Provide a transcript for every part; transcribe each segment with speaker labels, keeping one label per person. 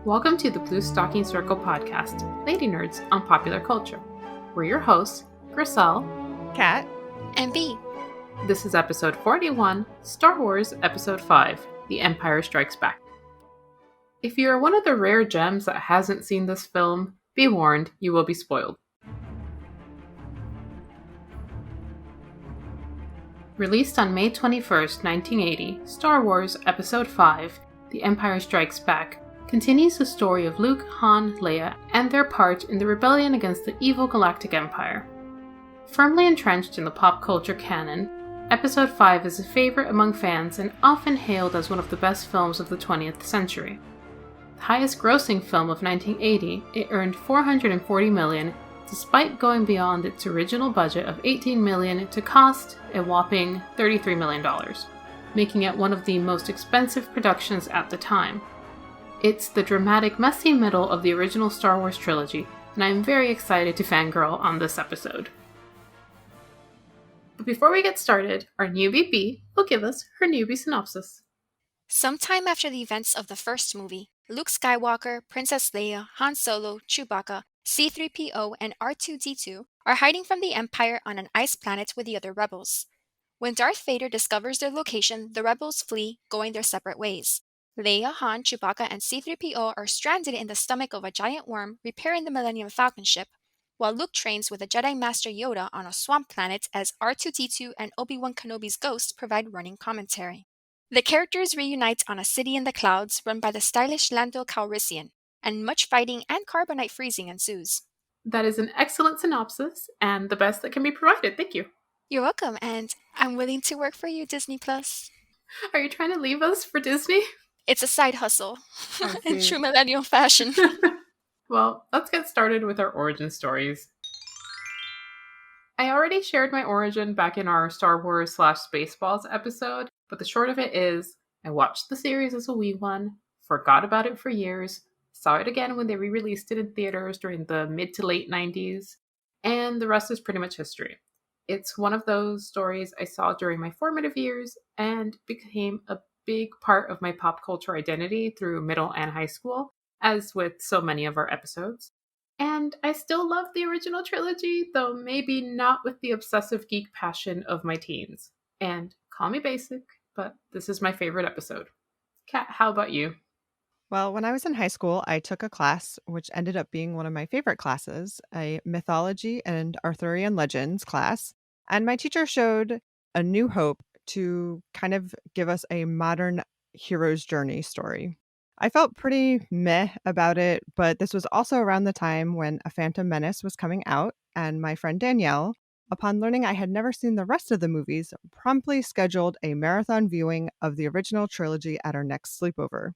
Speaker 1: Welcome to the Bluestocking Circle podcast, Lady Nerds on Popular Culture. We're your hosts, Griselle,
Speaker 2: Kat,
Speaker 3: and B.
Speaker 1: This is episode 41, Star Wars Episode 5, The Empire Strikes Back. If you are one of the rare gems that hasn't seen this film, be warned, you will be spoiled. Released on May 21st, 1980, Star Wars Episode 5, The Empire Strikes Back, continues the story of Luke, Han, Leia, and their part in the rebellion against the evil Galactic Empire. Firmly entrenched in the pop culture canon, Episode 5 is a favorite among fans and often hailed as one of the best films of the 20th century. The highest grossing film of 1980, it earned $440 million, despite going beyond its original budget of $18 million to cost a whopping $33 million, making it one of the most expensive productions at the time. It's the dramatic, messy middle of the original Star Wars trilogy, and I am very excited to fangirl on this episode. But before we get started, our newbie B will give us her newbie synopsis.
Speaker 3: Sometime after the events of the first movie, Luke Skywalker, Princess Leia, Han Solo, Chewbacca, C-3PO, and R2-D2 are hiding from the Empire on an ice planet with the other rebels. When Darth Vader discovers their location, the rebels flee, going their separate ways. Leia, Han, Chewbacca, and C-3PO are stranded in the stomach of a giant worm repairing the Millennium Falcon ship, while Luke trains with the Jedi Master Yoda on a swamp planet as R2-D2 and Obi-Wan Kenobi's ghost provide running commentary. The characters reunite on a city in the clouds run by the stylish Lando Calrissian, and much fighting and carbonite freezing ensues.
Speaker 1: That is an excellent synopsis, and the best that can be provided. Thank you.
Speaker 3: You're welcome, and I'm willing to work for you, Disney+.
Speaker 1: Are you trying to leave us for Disney?
Speaker 3: It's a side hustle, in true millennial fashion.
Speaker 1: Well, let's get started with our origin stories. I already shared my origin back in our Star Wars / Spaceballs episode, but the short of it is, I watched the series as a wee one, forgot about it for years, saw it again when they re-released it in theaters during the mid to late 90s, and the rest is pretty much history. It's one of those stories I saw during my formative years and became a big part of my pop culture identity through middle and high school, as with so many of our episodes. And I still love the original trilogy, though maybe not with the obsessive geek passion of my teens. And call me basic, but this is my favorite episode. Kat, how about you?
Speaker 2: Well, when I was in high school, I took a class which ended up being one of my favorite classes, a mythology and Arthurian legends class. And my teacher showed A New Hope to kind of give us a modern hero's journey story. I felt pretty meh about it, but this was also around the time when A Phantom Menace was coming out, and my friend Danielle, upon learning I had never seen the rest of the movies, promptly scheduled a marathon viewing of the original trilogy at our next sleepover.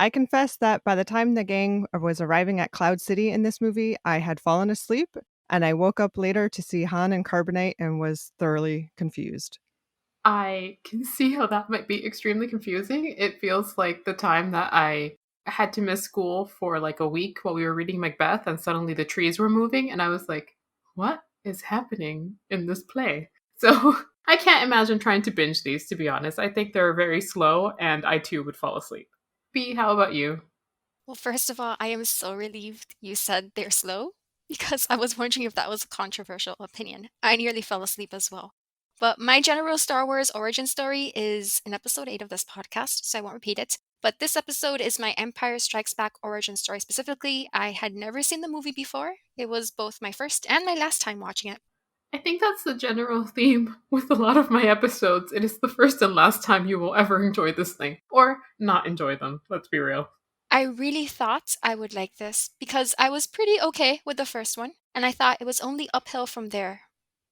Speaker 2: I confess that by the time the gang was arriving at Cloud City in this movie, I had fallen asleep, and I woke up later to see Han and Carbonite and was thoroughly confused.
Speaker 1: I can see how that might be extremely confusing. It feels like the time that I had to miss school for like a week while we were reading Macbeth and suddenly the trees were moving and I was like, what is happening in this play? So I can't imagine trying to binge these, to be honest. I think they're very slow and I too would fall asleep. B, how about you?
Speaker 3: Well, first of all, I am so relieved you said they're slow, because I was wondering if that was a controversial opinion. I nearly fell asleep as well. But my general Star Wars origin story is in episode 8 of this podcast, so I won't repeat it. But this episode is my Empire Strikes Back origin story specifically. I had never seen the movie before. It was both my first and my last time watching it.
Speaker 1: I think that's the general theme with a lot of my episodes. It is the first and last time you will ever enjoy this thing. Or not enjoy them, let's be real.
Speaker 3: I really thought I would like this because I was pretty okay with the first one, and I thought it was only uphill from there.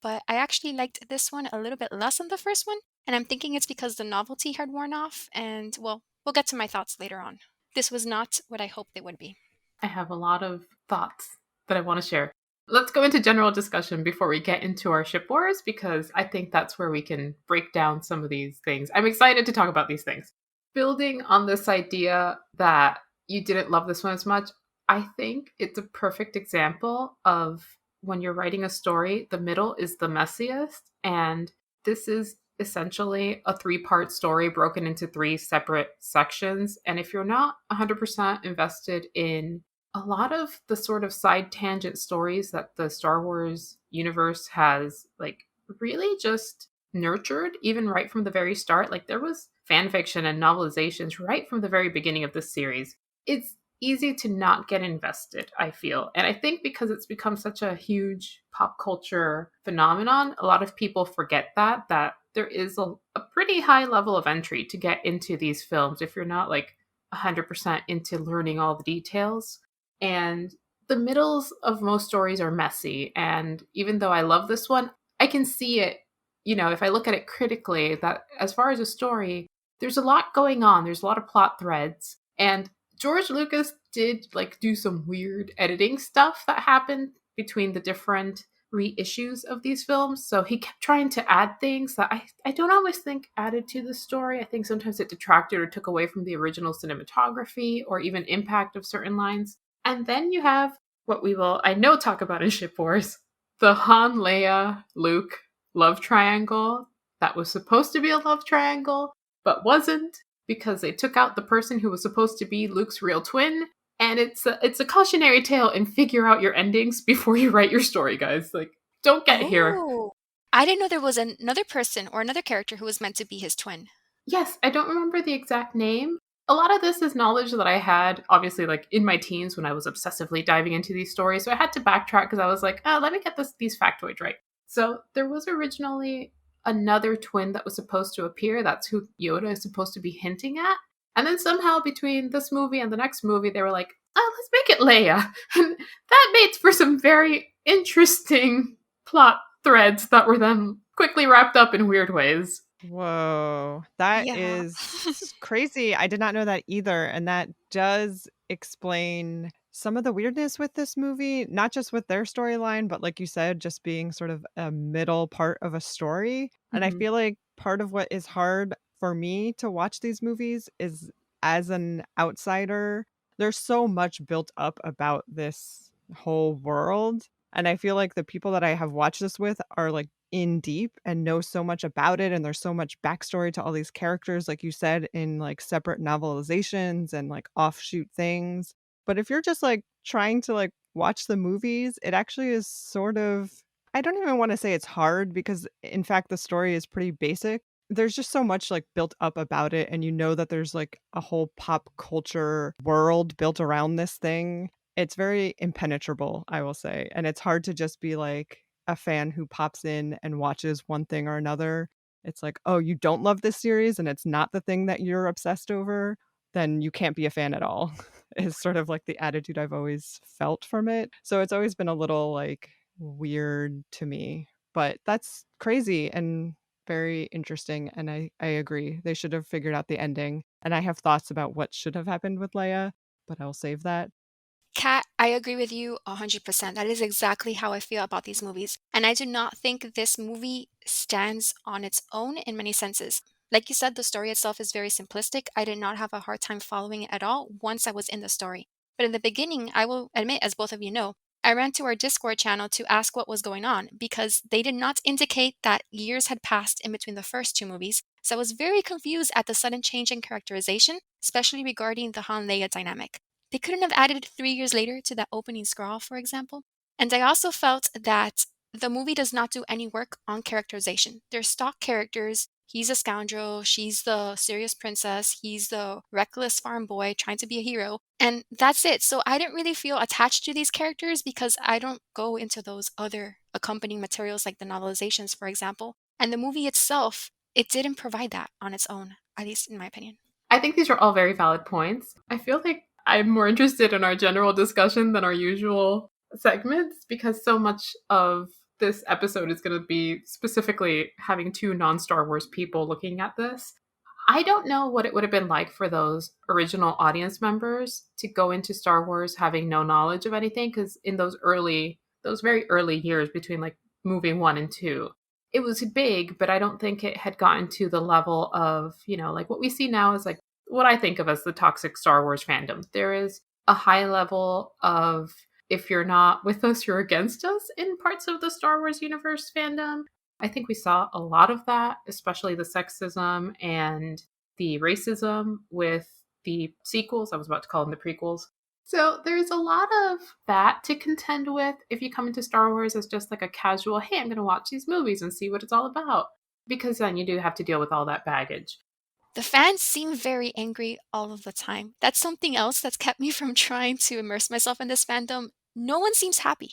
Speaker 3: But I actually liked this one a little bit less than the first one, and I'm thinking it's because the novelty had worn off, and well, we'll get to my thoughts later on. This was not what I hoped they would be.
Speaker 1: I have a lot of thoughts that I want to share. Let's go into general discussion before we get into our ship wars, because I think that's where we can break down some of these things. I'm excited to talk about these things. Building on this idea that you didn't love this one as much, I think it's a perfect example of when you're writing a story, the middle is the messiest. And this is essentially a 3-part story broken into 3 separate sections. And if you're not 100% invested in a lot of the sort of side tangent stories that the Star Wars universe has, like, really just nurtured, even right from the very start, like, there was fan fiction and novelizations right from the very beginning of this series. It's easy to not get invested, I feel. And I think because it's become such a huge pop culture phenomenon, a lot of people forget that there is a pretty high level of entry to get into these films if you're not like 100% into learning all the details. And the middles of most stories are messy. And even though I love this one, I can see it, if I look at it critically, that as far as a story, there's a lot going on. There's a lot of plot threads. And George Lucas did like do some weird editing stuff that happened between the different reissues of these films. So he kept trying to add things that I don't always think added to the story. I think sometimes it detracted or took away from the original cinematography or even impact of certain lines. And then you have what we will, I know, talk about in Ship Wars, the Han, Leia, Luke love triangle that was supposed to be a love triangle, but wasn't because they took out the person who was supposed to be Luke's real twin. And it's a cautionary tale and figure out your endings before you write your story, guys. Like, don't get here.
Speaker 3: Oh, I didn't know there was another person or another character who was meant to be his twin.
Speaker 1: Yes, I don't remember the exact name. A lot of this is knowledge that I had, obviously, like in my teens when I was obsessively diving into these stories. So I had to backtrack because I was like, let me get these factoids right. So there was originally another twin that was supposed to appear. That's who Yoda is supposed to be hinting at. And then somehow between this movie and the next movie, they were like, let's make it Leia. And that made for some very interesting plot threads that were then quickly wrapped up in weird ways.
Speaker 2: Whoa, that
Speaker 3: Yeah.
Speaker 2: is crazy. I did not know that either. And that does explain some of the weirdness with this movie, not just with their storyline, but like you said, just being sort of a middle part of a story. And I
Speaker 1: Mhm.
Speaker 2: feel like part of what is hard for me to watch these movies is as an outsider, there's so much built up about this whole world. And I feel like the people that I have watched this with are like in deep and know so much about it, and there's so much backstory to all these characters, like you said, in like separate novelizations and like offshoot things. But if you're just like trying to like watch the movies, it actually is sort of, I don't even want to say it's hard because in fact the story is pretty basic. There's just so much like built up about it, and you know that there's like a whole pop culture world built around this thing. It's very impenetrable, I will say, and it's hard to just be like a fan who pops in and watches one thing or another. It's like, oh, you don't love this series and it's not the thing that you're obsessed over, then you can't be a fan at all, is sort of like the attitude I've always felt from it. So it's always been a little like weird to me, but that's crazy and very interesting. And I agree. They should have figured out the ending. And I have thoughts about what should have happened with Leia, but I'll save that.
Speaker 3: Kat, I agree with you 100%. That is exactly how I feel about these movies. And I do not think this movie stands on its own in many senses. Like you said, the story itself is very simplistic. I did not have a hard time following it at all once I was in the story. But in the beginning, I will admit, as both of you know, I ran to our Discord channel to ask what was going on because they did not indicate that years had passed in between the first two movies. So I was very confused at the sudden change in characterization, especially regarding the Han Leia dynamic. They couldn't have added 3 years later to that opening scrawl, for example. And I also felt that the movie does not do any work on characterization. They're stock characters. He's a scoundrel. She's the serious princess. He's the reckless farm boy trying to be a hero. And that's it. So I didn't really feel attached to these characters because I don't go into those other accompanying materials like the novelizations, for example. And the movie itself, it didn't provide that on its own, at least in my opinion.
Speaker 1: I think these are all very valid points. I feel like I'm more interested in our general discussion than our usual segments because so much of this episode is going to be specifically having two non Star Wars people looking at this. I don't know what it would have been like for those original audience members to go into Star Wars having no knowledge of anything because in those very early years between like movie 1 and 2, it was big, but I don't think it had gotten to the level of, like what we see now is like what I think of as the toxic Star Wars fandom. There is a high level of if you're not with us, you're against us in parts of the Star Wars universe fandom. I think we saw a lot of that, especially the sexism and the racism with the sequels. I was about to call them the prequels. So there's a lot of that to contend with if you come into Star Wars as just like a casual, hey, I'm going to watch these movies and see what it's all about. Because then you do have to deal with all that baggage.
Speaker 3: The fans seem very angry all of the time. That's something else that's kept me from trying to immerse myself in this fandom. No one seems happy.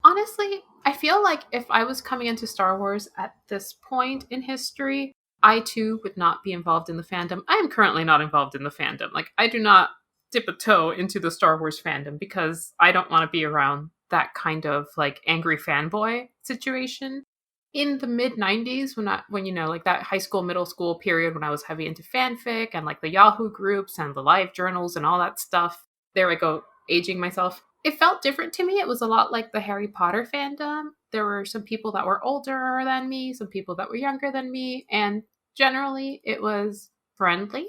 Speaker 1: Honestly, I feel like if I was coming into Star Wars at this point in history, I too would not be involved in the fandom. I am currently not involved in the fandom. Like, I do not dip a toe into the Star Wars fandom because I don't want to be around that kind of like angry fanboy situation. In the mid 90s, when like that high school, middle school period when I was heavy into fanfic and like the Yahoo groups and the live journals and all that stuff, there I go aging myself. It felt different to me. It was a lot like the Harry Potter fandom. There were some people that were older than me, some people that were younger than me, and generally it was friendly.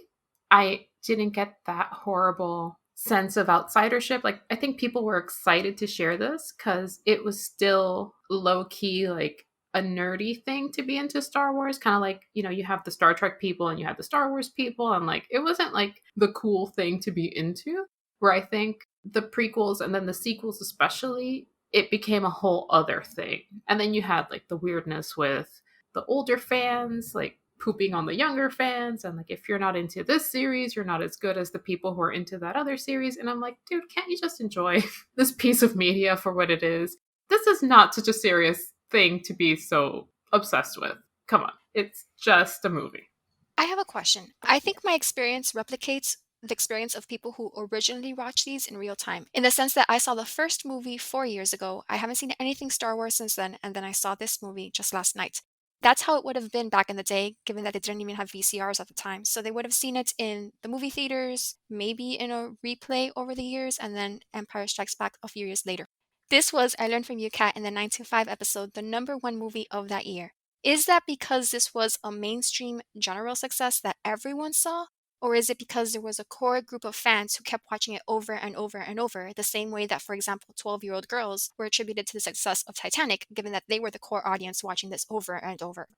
Speaker 1: I didn't get that horrible sense of outsidership. Like, I think people were excited to share this because it was still low key, like a nerdy thing to be into Star Wars. Kind of like, you have the Star Trek people and you have the Star Wars people. And like, it wasn't like the cool thing to be into. Where I think the prequels and then the sequels, especially, it became a whole other thing. And then you had like the weirdness with the older fans, like pooping on the younger fans. And like, if you're not into this series, you're not as good as the people who are into that other series. And I'm like, dude, can't you just enjoy this piece of media for what it is? This is not such a serious thing to be so obsessed with. Come on, it's just a movie.
Speaker 3: I have a question. I think my experience replicates the experience of people who originally watched these in real time, in the sense that I saw the first movie 4 years ago. I haven't seen anything Star Wars since then, and then I saw this movie just last night. That's how it would have been back in the day, given that they didn't even have VCRs at the time. So they would have seen it in the movie theaters, maybe in a replay over the years, and then Empire Strikes Back a few years later. This was I Learned From You Cat in the 925 episode, the number one movie of that year. Is that because this was a mainstream general success that everyone saw? Or is it because there was a core group of fans who kept watching it over and over and over, the same way that, for example, 12-year-old girls were attributed to the success of Titanic, given that they were the core audience watching this over and over?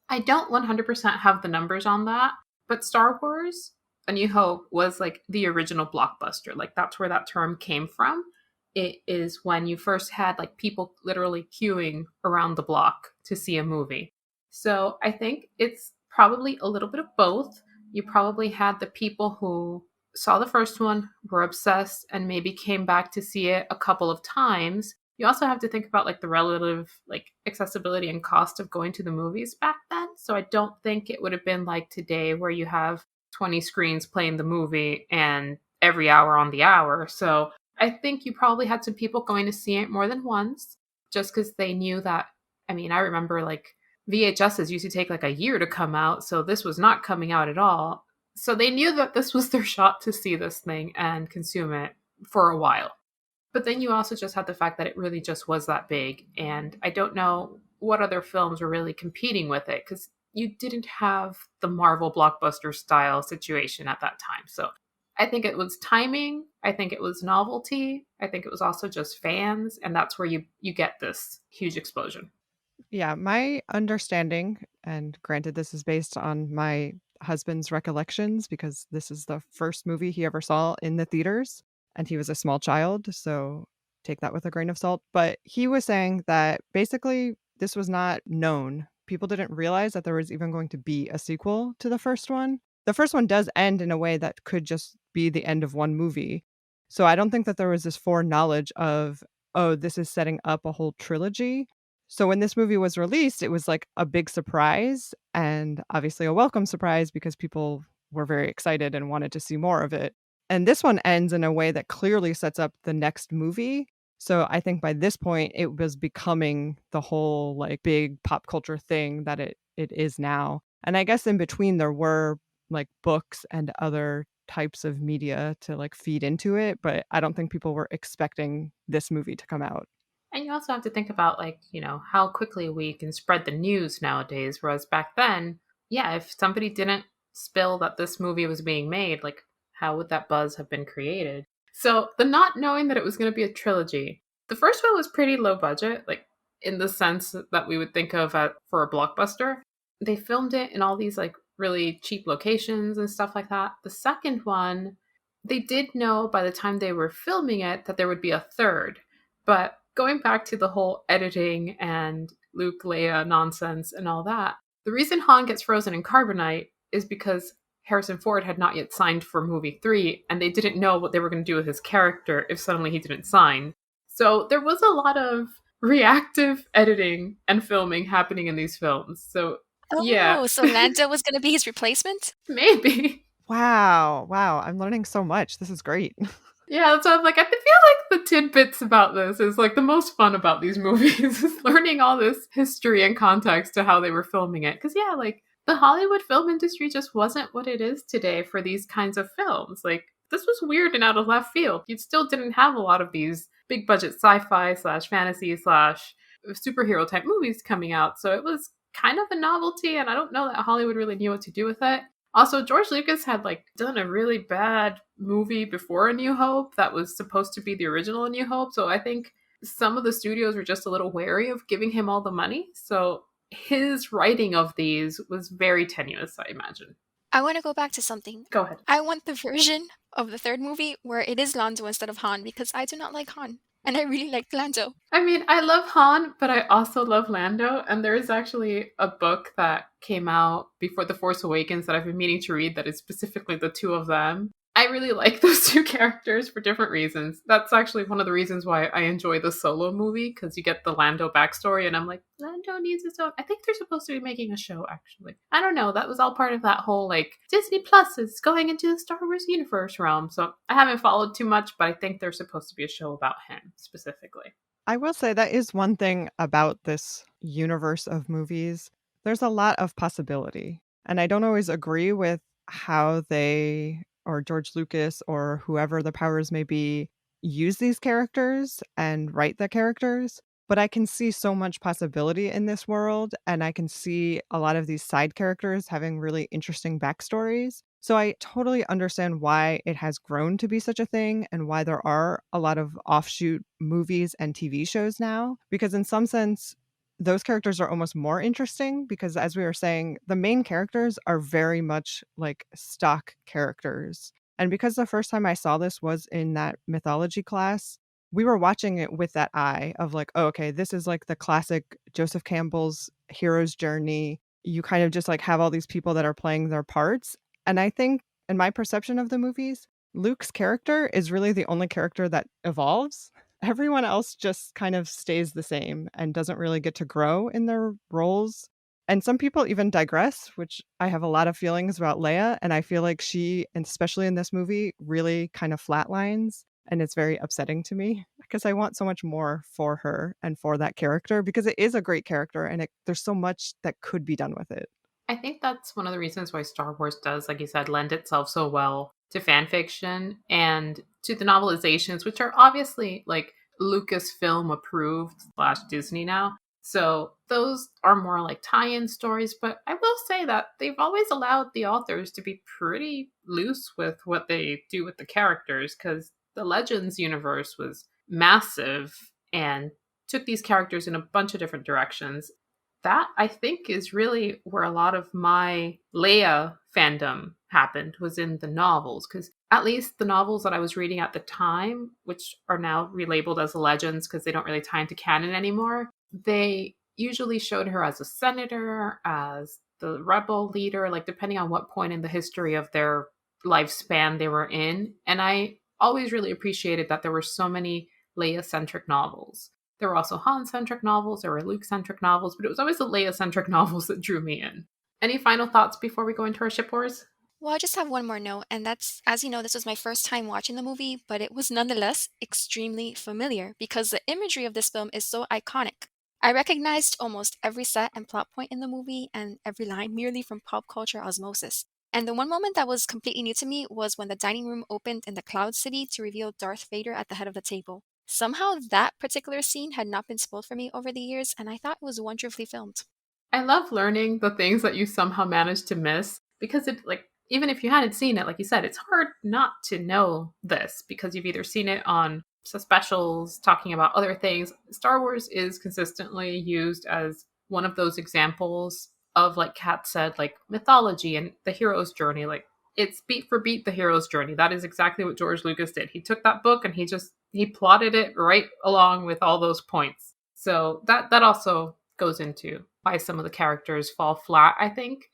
Speaker 1: I don't 100% have the numbers on that, but Star Wars A New Hope was like the original blockbuster. Like, that's where that term came from. It is when you first had like people literally queuing around the block to see a movie. So I think it's probably a little bit of both. You probably had the people who saw the first one, were obsessed, and maybe came back to see it a couple of times. You also have to think about like the relative like accessibility and cost of going to the movies back then. So I don't think it would have been like today where you have 20 screens playing the movie and every hour on the hour. So I think you probably had some people going to see it more than once just because they knew that. I mean, I remember like VHSs used to take like a year to come out, so this was not coming out at all. So they knew that this was their shot to see this thing and consume it for a while. But then you also just had the fact that it really just was that big. And I don't know what other films were really competing with it because you didn't have the Marvel blockbuster style situation at that time. So I think it was timing. I think it was novelty. I think it was also just fans. And that's where you get this huge explosion.
Speaker 2: Yeah, my understanding, and granted, this is based on my husband's recollections because this is the first movie he ever saw in the theaters, and he was a small child, so take that with a grain of salt. But he was saying that basically this was not known. People didn't realize that there was even going to be a sequel to the first one. The first one does end in a way that could just be the end of one movie. So I don't think that there was this foreknowledge of, oh, this is setting up a whole trilogy. So when this movie was released, it was like a big surprise and obviously a welcome surprise because people were very excited and wanted to see more of it. And this one ends in a way that clearly sets up the next movie. So I think by this point it was becoming the whole like big pop culture thing that it is now. And I guess in between there were like books and other types of media to like feed into it, but I don't think people were expecting this movie to come out.
Speaker 1: And you also have to think about like, how quickly we can spread the news nowadays. Whereas back then, yeah, if somebody didn't spill that this movie was being made, like how would that buzz have been created? So the not knowing that it was going to be a trilogy, the first one was pretty low budget. Like in the sense that we would think of for a blockbuster. They filmed it in all these like really cheap locations and stuff like that. The second one, they did know by the time they were filming it that there would be a third. But going back to the whole editing and Luke Leia nonsense and all that, the reason Han gets frozen in carbonite is because Harrison Ford had not yet signed for movie 3, and they didn't know what they were going to do with his character if suddenly he didn't sign. So there was a lot of reactive editing and filming happening in these films. So yeah,
Speaker 3: Oh, so Lando was going to be his replacement?
Speaker 1: maybe.
Speaker 2: Wow. Wow. I'm learning so much. This is great.
Speaker 1: Yeah, so I'm like, I feel like the tidbits about this is like the most fun about these movies is learning all this history and context to how they were filming it. Because, yeah, like the Hollywood film industry just wasn't what it is today for these kinds of films. Like, this was weird and out of left field. You still didn't have a lot of these big budget sci fi slash fantasy slash superhero type movies coming out. So it was kind of a novelty, and I don't know that Hollywood really knew what to do with it. Also, George Lucas had like done a really bad movie before A New Hope that was supposed to be the original A New Hope. So I think some of the studios were just a little wary of giving him all the money. So his writing of these was very tenuous, I imagine.
Speaker 3: I want to go back to something.
Speaker 1: Go ahead.
Speaker 3: I want the version of the third movie where it is Lando instead of Han because I do not like Han. And I really like Lando.
Speaker 1: I mean, I love Han, but I also love Lando. And there is actually a book that came out before The Force Awakens that I've been meaning to read that is specifically the two of them. I really like those two characters for different reasons. That's actually one of the reasons why I enjoy the Solo movie, because you get the Lando backstory, and I'm like, Lando needs his own. I think they're supposed to be making a show, actually. I don't know. That was all part of that whole, like, Disney Plus is going into the Star Wars universe realm. So I haven't followed too much, but I think there's supposed to be a show about him specifically.
Speaker 2: I will say that is one thing about this universe of movies. There's a lot of possibility. And I don't always agree with how they, or George Lucas, or whoever the powers may be, use these characters and write the characters. But I can see so much possibility in this world. And I can see a lot of these side characters having really interesting backstories. So I totally understand why it has grown to be such a thing and why there are a lot of offshoot movies and TV shows now. Because in some sense, those characters are almost more interesting because, as we were saying, the main characters are very much like stock characters. And because the first time I saw this was in that mythology class, we were watching it with that eye of like, oh, okay, this is like the classic Joseph Campbell's hero's journey. You kind of just like have all these people that are playing their parts. And I think, in my perception of the movies, Luke's character is really the only character that evolves. Everyone else just kind of stays the same and doesn't really get to grow in their roles. And some people even digress, which I have a lot of feelings about Leia. And I feel like she, and especially in this movie, really kind of flatlines. And it's very upsetting to me because I want so much more for her and for that character because it is a great character and there's so much that could be done with it.
Speaker 1: I think that's one of the reasons why Star Wars does, like you said, lend itself so well to fan fiction and to the novelizations, which are obviously like Lucasfilm approved slash Disney now. So those are more like tie-in stories, but I will say that they've always allowed the authors to be pretty loose with what they do with the characters, because the Legends universe was massive and took these characters in a bunch of different directions. That I think is really where a lot of my Leia fandom happened, was in the novels, because at least the novels that I was reading at the time, which are now relabeled as Legends because they don't really tie into canon anymore, they usually showed her as a senator, as the rebel leader, like depending on what point in the history of their lifespan they were in. And I always really appreciated that there were so many Leia-centric novels. There were also Han-centric novels, there were Luke-centric novels, but it was always the Leia-centric novels that drew me in. Any final thoughts before we go into our ship wars?
Speaker 3: Well, I just have one more note, and that's, as you know, this was my first time watching the movie, but it was nonetheless extremely familiar because the imagery of this film is so iconic. I recognized almost every set and plot point in the movie and every line merely from pop culture osmosis. And the one moment that was completely new to me was when the dining room opened in the Cloud City to reveal Darth Vader at the head of the table. Somehow that particular scene had not been spoiled for me over the years, and I thought it was wonderfully filmed.
Speaker 1: I love learning the things that you somehow managed to miss, because it, like, even if you hadn't seen it, like you said, it's hard not to know this because you've either seen it on specials, talking about other things. Star Wars is consistently used as one of those examples of, like Kat said, like mythology and the hero's journey. Like it's beat for beat the hero's journey. That is exactly what George Lucas did. He took that book and he plotted it right along with all those points. So that also goes into why some of the characters fall flat, I think.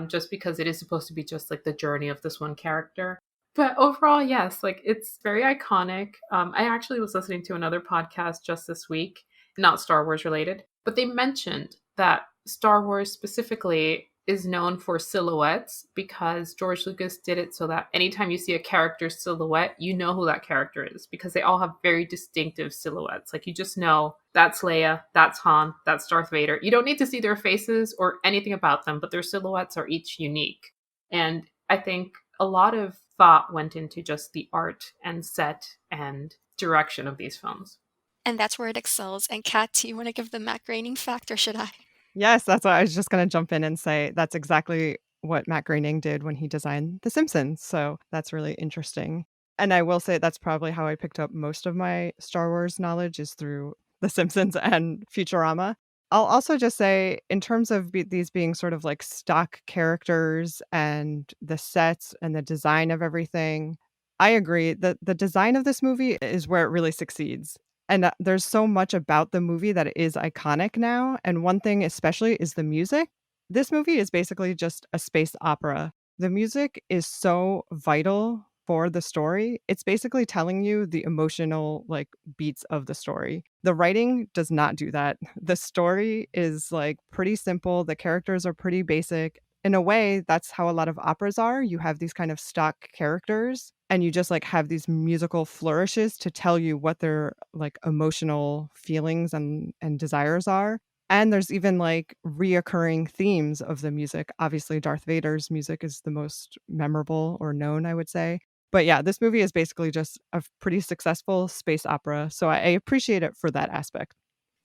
Speaker 1: Just because it is supposed to be just like the journey of this one character. But overall, yes, like it's very iconic. I actually was listening to another podcast just this week, not Star Wars related, but they mentioned that Star Wars specifically is known for silhouettes because George Lucas did it so that anytime you see a character's silhouette, you know who that character is because they all have very distinctive silhouettes. Like you just know that's Leia, that's Han, that's Darth Vader. You don't need to see their faces or anything about them, but their silhouettes are each unique. And I think a lot of thought went into just the art and set and direction of these films.
Speaker 3: And that's where it excels. And Kat, do you want to give the Matt Groening fact, or should I?
Speaker 2: Yes, that's what I was just going to jump in and say. That's exactly what Matt Groening did when he designed The Simpsons. So that's really interesting. And I will say that's probably how I picked up most of my Star Wars knowledge is through The Simpsons and Futurama. I'll also just say, in terms of these being sort of like stock characters and the sets and the design of everything, I agree that the design of this movie is where it really succeeds. And there's so much about the movie that is iconic now. And one thing especially is the music. This movie is basically just a space opera. The music is so vital for the story. It's basically telling you the emotional like beats of the story. The writing does not do that. The story is like pretty simple. The characters are pretty basic. In a way, that's how a lot of operas are. You have these kind of stock characters and you just like have these musical flourishes to tell you what their like emotional feelings and desires are. And there's even like reoccurring themes of the music. Obviously, Darth Vader's music is the most memorable or known, I would say. But yeah, this movie is basically just a pretty successful space opera. So I appreciate it for that aspect.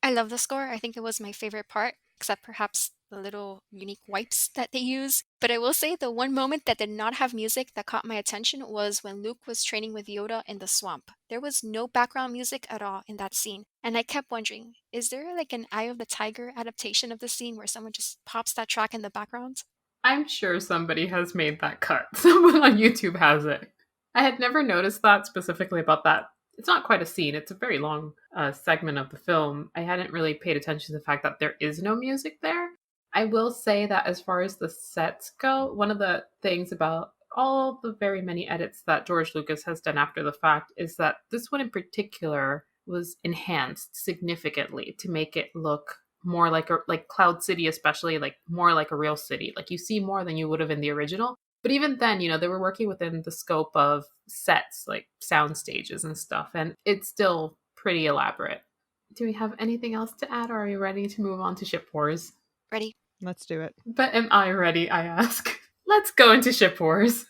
Speaker 3: I love the score. I think it was my favorite part, except perhaps the little unique wipes that they use. But I will say the one moment that did not have music that caught my attention was when Luke was training with Yoda in the swamp. There was no background music at all in that scene. And I kept wondering, is there like an Eye of the Tiger adaptation of the scene where someone just pops that track in the background?
Speaker 1: I'm sure somebody has made that cut. Someone on YouTube has it. I had never noticed that specifically about that. It's not quite a scene, it's a very long segment of the film. I hadn't really paid attention to the fact that there is no music there. I will say that as far as the sets go, one of the things about all the very many edits that George Lucas has done after the fact is that this one in particular was enhanced significantly to make it look more like a like Cloud City, especially like more like a real city. Like you see more than you would have in the original. But even then, they were working within the scope of sets, like sound stages and stuff, and it's still pretty elaborate. Do we have anything else to add, or are you ready to move on to Ship Wars?
Speaker 3: Ready?
Speaker 2: Let's do it.
Speaker 1: But am I ready, I ask? Let's go into Ship Wars.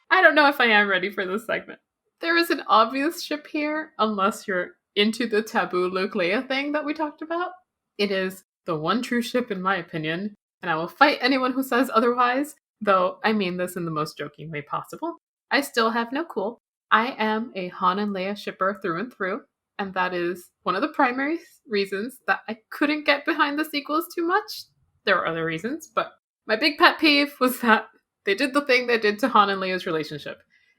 Speaker 1: I don't know if I am ready for this segment. There is an obvious ship here, unless you're into the taboo Luke Leia thing that we talked about. It is the one true ship, in my opinion, and I will fight anyone who says otherwise, though I mean this in the most joking way possible. I still have no cool. I am a Han and Leia shipper through and through, and that is one of the primary reasons that I couldn't get behind the sequels too much. There are other reasons, but my big pet peeve was that they did the thing they did to Han and Leia's relationship.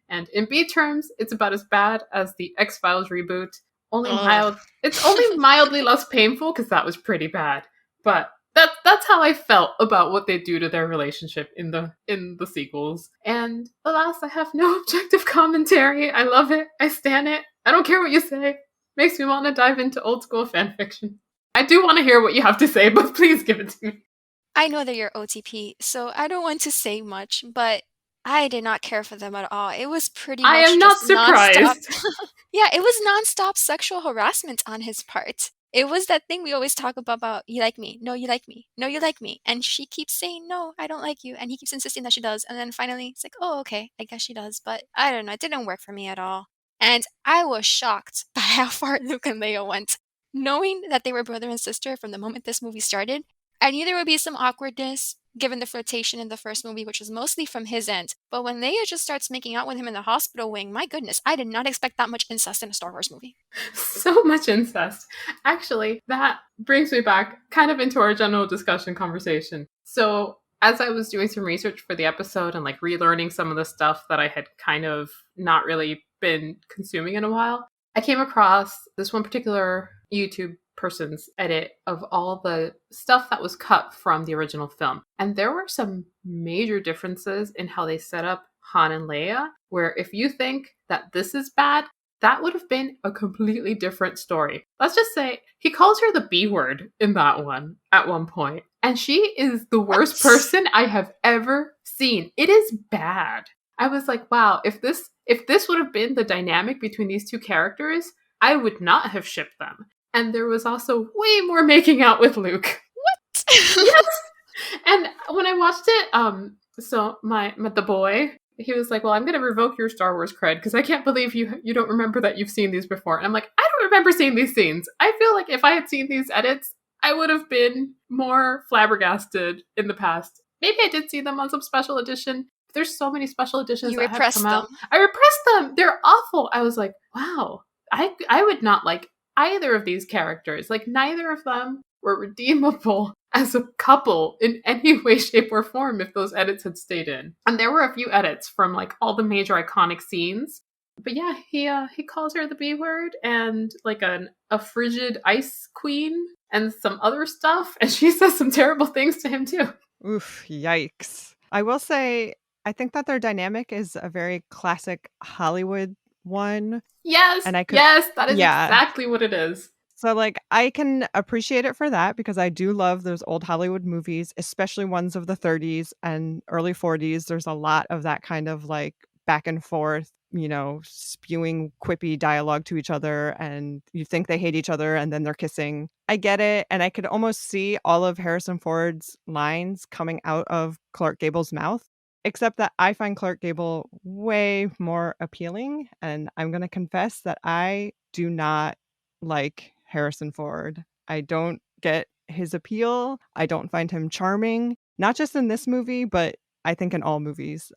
Speaker 1: And in B terms, it's about as bad as the X-Files reboot. It's only mildly less painful because that was pretty bad. But that's how I felt about what they do to their relationship in the sequels. And alas, I have no objective commentary. I love it. I stan it. I don't care what you say. Makes me want to dive into old school fanfiction. I do want to hear what you have to say, but please give it to me.
Speaker 3: I know that you're OTP, so I don't want to say much, but I did not care for them at all. It was pretty
Speaker 1: I
Speaker 3: much
Speaker 1: am not
Speaker 3: just nonstop.
Speaker 1: surprised.
Speaker 3: Yeah, it was nonstop sexual harassment on his part. It was that thing we always talk about, you like me, no, you like me, no, you like me. And she keeps saying, no, I don't like you. And he keeps insisting that she does. And then finally, it's like, oh, okay, I guess she does. But I don't know, it didn't work for me at all. And I was shocked by how far Luke and Leia went. Knowing that they were brother and sister from the moment this movie started, I knew there would be some awkwardness, given the flirtation in the first movie, which was mostly from his end. But when Leia just starts making out with him in the hospital wing, my goodness, I did not expect that much incest in a Star Wars movie.
Speaker 1: So much incest. Actually, that brings me back kind of into our general discussion conversation. So, as I was doing some research for the episode and like relearning some of the stuff that I had kind of not really been consuming in a while, I came across this one particular YouTube person's edit of all the stuff that was cut from the original film. And there were some major differences in how they set up Han and Leia, where if you think that this is bad, that would have been a completely different story. Let's just say he calls her the B word in that one at one point, and she is the worst person I have ever seen. It is bad. I was like, wow, if this would have been the dynamic between these two characters, I would not have shipped them. And there was also way more making out with Luke.
Speaker 3: What?
Speaker 1: Yes. And when I watched it, so the boy, he was like, well, I'm going to revoke your Star Wars cred because I can't believe you don't remember that you've seen these before. And I'm like, I don't remember seeing these scenes. I feel like if I had seen these edits, I would have been more flabbergasted in the past. Maybe I did see them on some special edition. But there's so many special editions
Speaker 3: You
Speaker 1: that have
Speaker 3: repressed
Speaker 1: come out.
Speaker 3: them.
Speaker 1: I repressed them. They're awful. I was like, wow, I would not like either of these characters. Like, neither of them were redeemable as a couple in any way, shape, or form if those edits had stayed in. And there were a few edits from like all the major iconic scenes. But yeah, he calls her the B word and like a frigid ice queen and some other stuff, and she says some terrible things to him too.
Speaker 2: Oof, yikes. I will say, I think that their dynamic is a very classic Hollywood one.
Speaker 1: Yes,
Speaker 2: And I could,
Speaker 1: yes, that is
Speaker 2: yeah.
Speaker 1: exactly what it is.
Speaker 2: So, like, I can appreciate it for that because I do love those old Hollywood movies, especially ones of the 30s and early 40s. There's a lot of that kind of like back and forth, spewing quippy dialogue to each other, and you think they hate each other and then they're kissing. I get it. And I could almost see all of Harrison Ford's lines coming out of Clark Gable's mouth. Except that I find Clark Gable way more appealing. And I'm going to confess that I do not like Harrison Ford. I don't get his appeal. I don't find him charming, not just in this movie, but I think in all movies.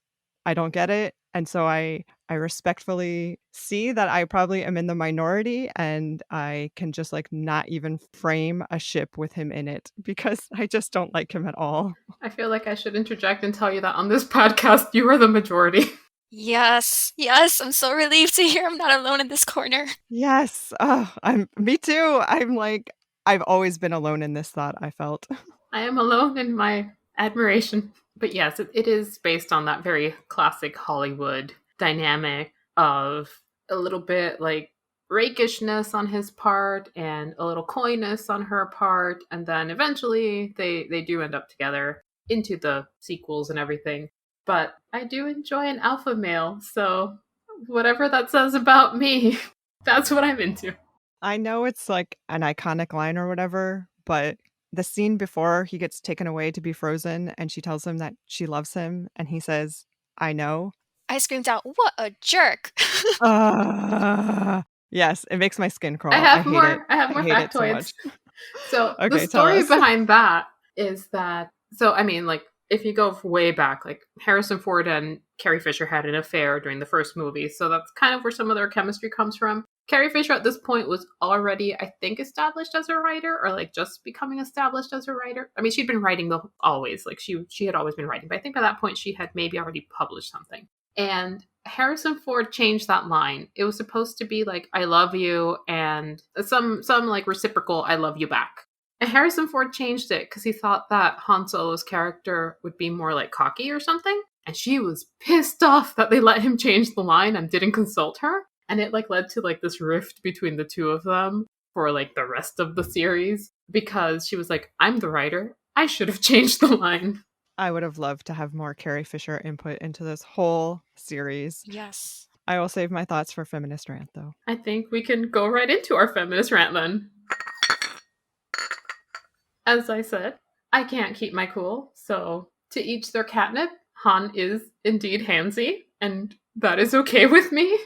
Speaker 2: I don't get it. And so I respectfully see that I probably am in the minority, and I can just like not even frame a ship with him in it because I just don't like him at all.
Speaker 1: I feel like I should interject and tell you that on this podcast, you are the majority.
Speaker 3: Yes, I'm so relieved to hear I'm not alone in this corner.
Speaker 2: Yes. Oh, me too. I'm like, I've always been alone in this thought, I felt.
Speaker 1: I am alone in my admiration. But yes, it is based on that very classic Hollywood dynamic of a little bit like rakishness on his part and a little coyness on her part. And then eventually they do end up together into the sequels and everything. But I do enjoy an alpha male, so whatever that says about me, that's what I'm into.
Speaker 2: I know it's like an iconic line or whatever, but the scene before he gets taken away to be frozen and she tells him that she loves him and he says, I know.
Speaker 3: I screamed out, "What a jerk!"
Speaker 2: Yes, it makes my skin crawl.
Speaker 1: I have
Speaker 2: hate
Speaker 1: more.
Speaker 2: it.
Speaker 1: I have more
Speaker 2: hate it so
Speaker 1: factoids.
Speaker 2: much.
Speaker 1: So the
Speaker 2: Okay, tell
Speaker 1: story
Speaker 2: us.
Speaker 1: behind that is that. So I mean, like if you go way back, like Harrison Ford and Carrie Fisher had an affair during the first movie, so that's kind of where some of their chemistry comes from. Carrie Fisher at this point was already, I think, established as a writer, or like just becoming established as a writer. I mean, she'd been writing always, like she had always been writing, but I think by that point she had maybe already published something. And Harrison Ford changed that line. It was supposed to be like "I love you" and some like reciprocal "I love you" back. And Harrison Ford changed it because he thought that Han Solo's character would be more like cocky or something. And she was pissed off that they let him change the line and didn't consult her. And it like led to like this rift between the two of them for like the rest of the series because she was like, I'm the writer. I should have changed the line.
Speaker 2: I would have loved to have more Carrie Fisher input into this whole series.
Speaker 3: Yes.
Speaker 2: I will save my thoughts for Feminist Rant, though.
Speaker 1: I think we can go right into our feminist rant then. As I said, I can't keep my cool, so to each their catnip. Han is indeed handsy, and that is okay with me.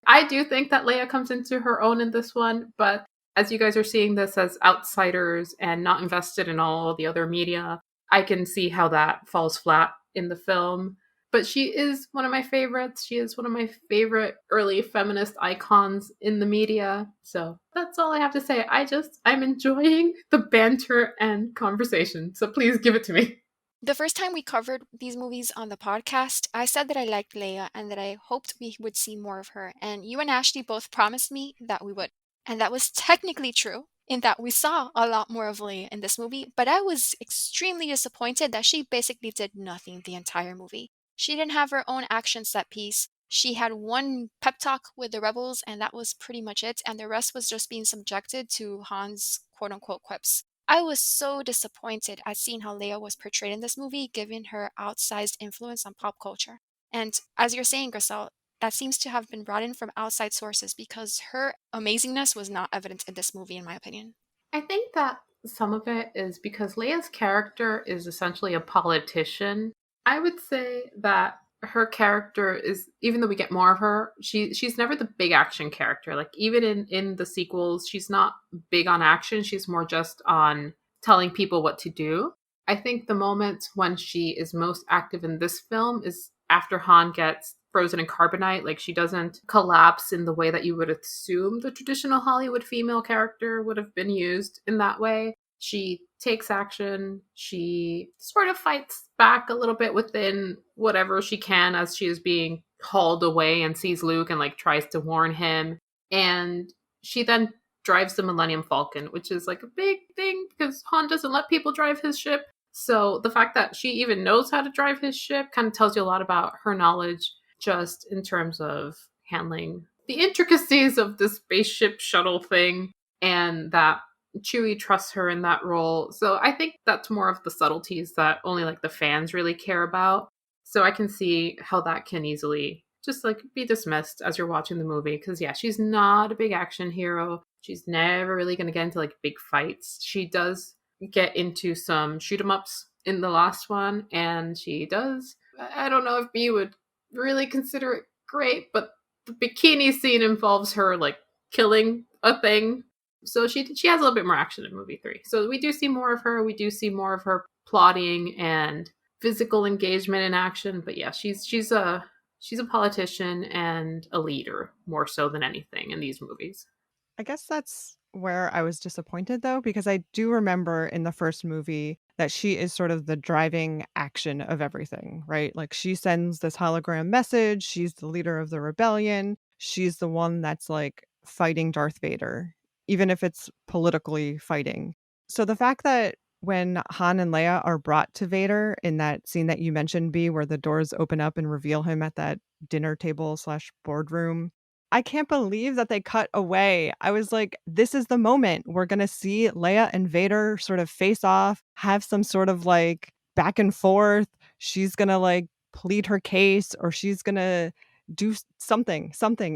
Speaker 1: I do think that Leia comes into her own in this one, but as you guys are seeing this as outsiders and not invested in all the other media, I can see how that falls flat in the film. But she is one of my favorites. She is one of my favorite early feminist icons in the media. So that's all I have to say. I'm enjoying the banter and conversation. So please give it to me.
Speaker 3: The first time we covered these movies on the podcast, I said that I liked Leia and that I hoped we would see more of her. And you and Ashley both promised me that we would. And that was technically true, in that we saw a lot more of Leia in this movie, but I was extremely disappointed that she basically did nothing the entire movie. She didn't have her own action set piece. She had one pep talk with the rebels, and that was pretty much it. And the rest was just being subjected to Han's quote unquote quips. I was so disappointed at seeing how Leia was portrayed in this movie, given her outsized influence on pop culture. And as you're saying, Grisel, that seems to have been brought in from outside sources because her amazingness was not evident in this movie, in my opinion.
Speaker 1: I think that some of it is because Leia's character is essentially a politician. I would say that her character is, even though we get more of her, she's never the big action character. Like even in the sequels, she's not big on action. She's more just on telling people what to do. I think the moment when she is most active in this film is after Han gets frozen in carbonite. Like she doesn't collapse in the way that you would assume the traditional Hollywood female character would have been used in that way. She takes action. She sort of fights back a little bit within whatever she can as she is being hauled away and sees Luke and like tries to warn him. And she then drives the Millennium Falcon, which is like a big thing because Han doesn't let people drive his ship. So the fact that she even knows how to drive his ship kind of tells you a lot about her knowledge just in terms of handling the intricacies of the spaceship shuttle thing, and that Chewie trusts her in that role. So I think that's more of the subtleties that only like the fans really care about. So I can see how that can easily just like be dismissed as you're watching the movie because yeah, she's not a big action hero. She's never really going to get into like big fights. She does get into some shoot 'em ups in the last one, and she does. I don't know if B would really consider it great, but the bikini scene involves her like killing a thing. So she has a little bit more action in movie 3. So we do see more of her. We do see more of her plotting and physical engagement in action. But yeah, she's a politician and a leader more so than anything in these movies.
Speaker 2: I guess that's where I was disappointed though, because I do remember in the first movie that she is sort of the driving action of everything, right? Like she sends this hologram message. She's the leader of the rebellion. She's the one that's like fighting Darth Vader, even if it's politically fighting. So the fact that when Han and Leia are brought to Vader in that scene that you mentioned, B, where the doors open up and reveal him at that dinner table slash boardroom, I can't believe that they cut away. I was like, this is the moment. We're going to see Leia and Vader sort of face off, have some sort of like back and forth. She's going to like plead her case or she's going to do something,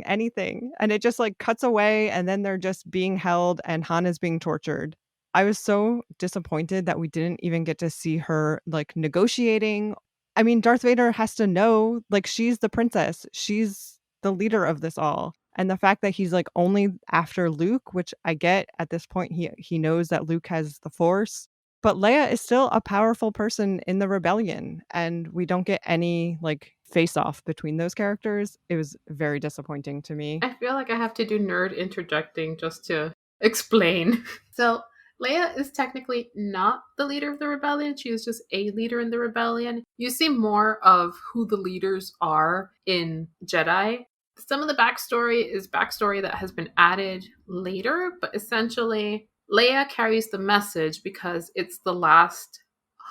Speaker 2: anything. And it just like cuts away and then they're just being held and Han is being tortured. I was so disappointed that we didn't even get to see her like negotiating. I mean, Darth Vader has to know like she's the princess. She's the leader of this all. And the fact that he's like only after Luke, which I get at this point, he knows that Luke has the Force, but Leia is still a powerful person in the rebellion, and we don't get any like face off between those characters. It was very disappointing to me.
Speaker 1: I feel like I have to do nerd interjecting just to explain. So Leia is technically not the leader of the rebellion. She is just a leader in the rebellion. You see more of who the leaders are in Jedi. Some of the backstory is backstory that has been added later, but essentially Leia carries the message because it's the last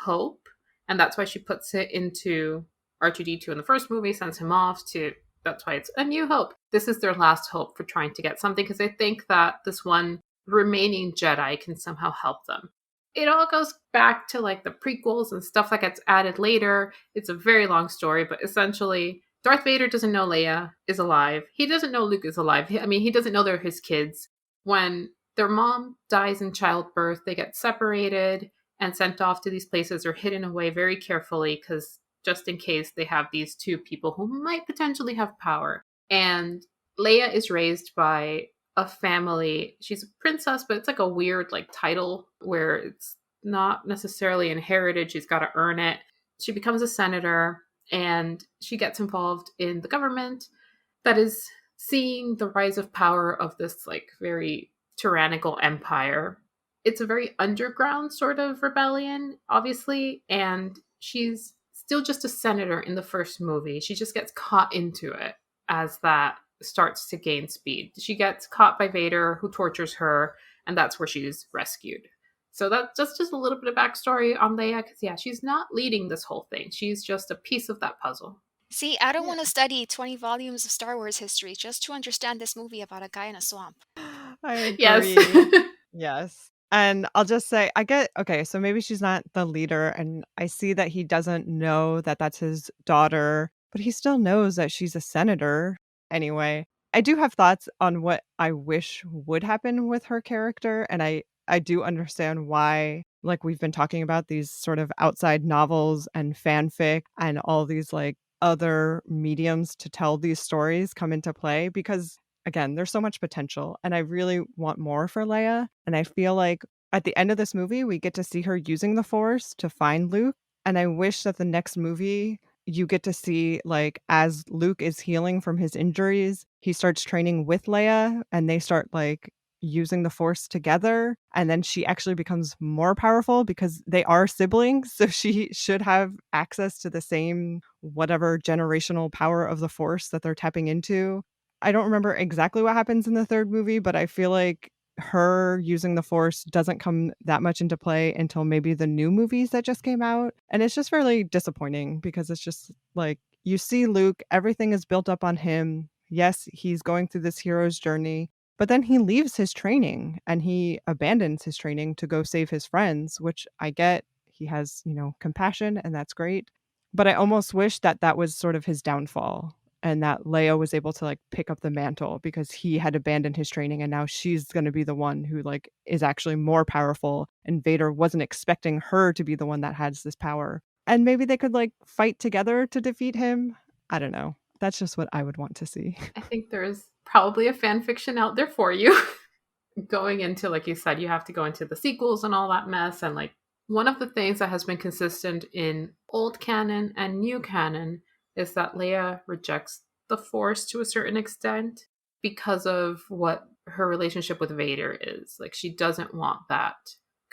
Speaker 1: hope, and that's why she puts it into R2D2 in the first movie, sends him off to, that's why it's a new hope. This is their last hope for trying to get something because they think that this one remaining Jedi can somehow help them. It all goes back to like the prequels and stuff that gets added later. It's a very long story, but essentially Darth Vader doesn't know Leia is alive. He doesn't know Luke is alive. I mean, he doesn't know they're his kids. When their mom dies in childbirth, they get separated and sent off to these places or hidden away very carefully because just in case they have these two people who might potentially have power. And Leia is raised by a family. She's a princess, but it's like a weird like title where it's not necessarily inherited. She's got to earn it. She becomes a senator and she gets involved in the government that is seeing the rise of power of this like very tyrannical empire. It's a very underground sort of rebellion, obviously, and she's still just a senator in the first movie. She just gets caught into it as that starts to gain speed. She gets caught by Vader, who tortures her, and that's where she's rescued. So that's just a little bit of backstory on Leia, because yeah, she's not leading this whole thing. She's just a piece of that puzzle.
Speaker 3: See, I don't
Speaker 2: Yeah.
Speaker 3: want to study 20 volumes of Star Wars history just to understand this movie about a guy in a swamp.
Speaker 2: I
Speaker 1: Yes.
Speaker 2: agree. Yes. And I'll just say, I get, okay, so maybe she's not the leader, and I see that he doesn't know that that's his daughter, but he still knows that she's a senator. Anyway, I do have thoughts on what I wish would happen with her character, and I do understand why, like we've been talking about these sort of outside novels and fanfic and all these like other mediums to tell these stories come into play, because again, there's so much potential and I really want more for Leia. And I feel like at the end of this movie, we get to see her using the Force to find Luke. And I wish that the next movie, you get to see, like, as Luke is healing from his injuries, he starts training with Leia and they start, like, using the Force together. And then she actually becomes more powerful because they are siblings. So she should have access to the same, whatever generational power of the Force that they're tapping into. I don't remember exactly what happens in the third movie, but I feel like her using the Force doesn't come that much into play until maybe the new movies that just came out. And it's just really disappointing because it's just like you see Luke, everything is built up on him. Yes, he's going through this hero's journey, but then he leaves his training and he abandons his training to go save his friends, which I get. He has, compassion and that's great. But I almost wish that that was sort of his downfall and that Leia was able to like pick up the mantle because he had abandoned his training and now she's going to be the one who like is actually more powerful and Vader wasn't expecting her to be the one that has this power. And maybe they could like fight together to defeat him. I don't know. That's just what I would want to see.
Speaker 1: I think there's probably a fan fiction out there for you. Going into, like you said, you have to go into the sequels and all that mess. And like one of the things that has been consistent in old canon and new canon is that Leia rejects the Force to a certain extent because of what her relationship with Vader is. Like she doesn't want that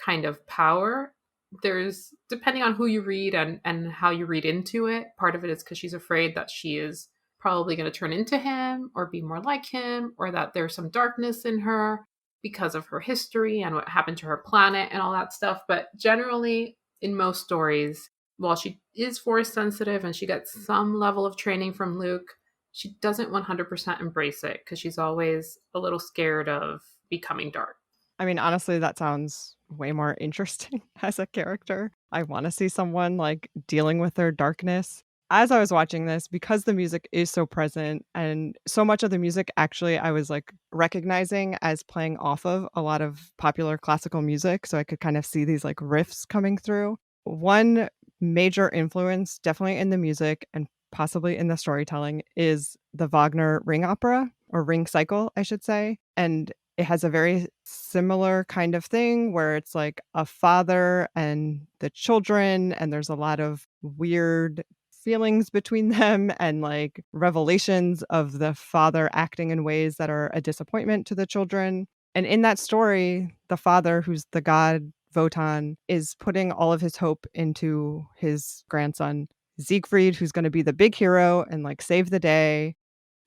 Speaker 1: kind of power. There's, depending on who you read and how you read into it, part of it is because she's afraid that she is probably going to turn into him or be more like him, or that there's some darkness in her because of her history and what happened to her planet and all that stuff. But generally, in most stories, while she is Force sensitive and she gets some level of training from Luke, she doesn't 100% embrace it because she's always a little scared of becoming dark.
Speaker 2: I mean, honestly, that sounds way more interesting as a character. I want to see someone like dealing with their darkness. As I was watching this, because the music is so present and so much of the music actually I was like recognizing as playing off of a lot of popular classical music. So I could kind of see these like riffs coming through. One major influence, definitely in the music and possibly in the storytelling, is the Wagner ring opera or ring cycle, I should say. And it has a very similar kind of thing where it's like a father and the children, and there's a lot of weird feelings between them and like revelations of the father acting in ways that are a disappointment to the children. And in that story, the father, who's the god Votan, is putting all of his hope into his grandson, Siegfried, who's going to be the big hero and like save the day.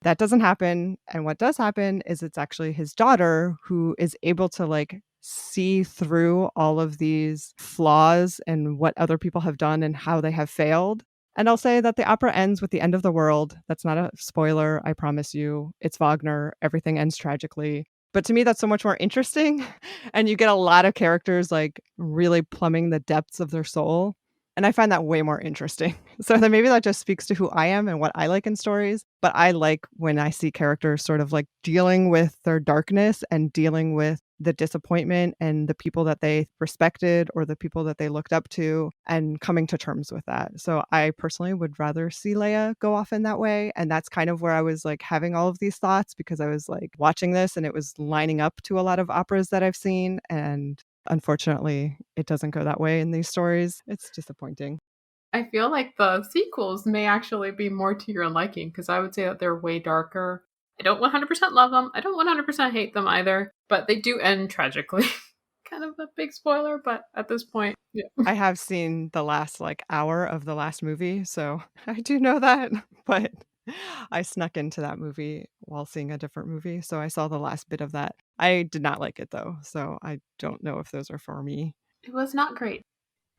Speaker 2: That doesn't happen, and what does happen is it's actually his daughter who is able to, like, see through all of these flaws and what other people have done and how they have failed, and I'll say that the opera ends with the end of the world. That's not a spoiler, I promise you. It's Wagner, everything ends tragically, but to me, that's so much more interesting, and you get a lot of characters, like, really plumbing the depths of their soul, and I find that way more interesting. So then maybe that just speaks to who I am and what I like in stories. But I like when I see characters sort of like dealing with their darkness and dealing with the disappointment and the people that they respected or the people that they looked up to and coming to terms with that. So I personally would rather see Leia go off in that way. And that's kind of where I was like having all of these thoughts because I was like watching this and it was lining up to a lot of operas that I've seen. And Unfortunately, it doesn't go that way in these stories. It's disappointing.
Speaker 1: I feel like the sequels may actually be more to your liking because I would say that they're way darker. I don't 100% love them. I don't 100% hate them either, but they do end tragically. Kind of a big spoiler, but at this point, yeah.
Speaker 2: I have seen the last like hour of the last movie, so I do know that. But I snuck into that movie while seeing a different movie, so I saw the last bit of that. I did not like it though, so I don't know if those are for me.
Speaker 1: It was not great.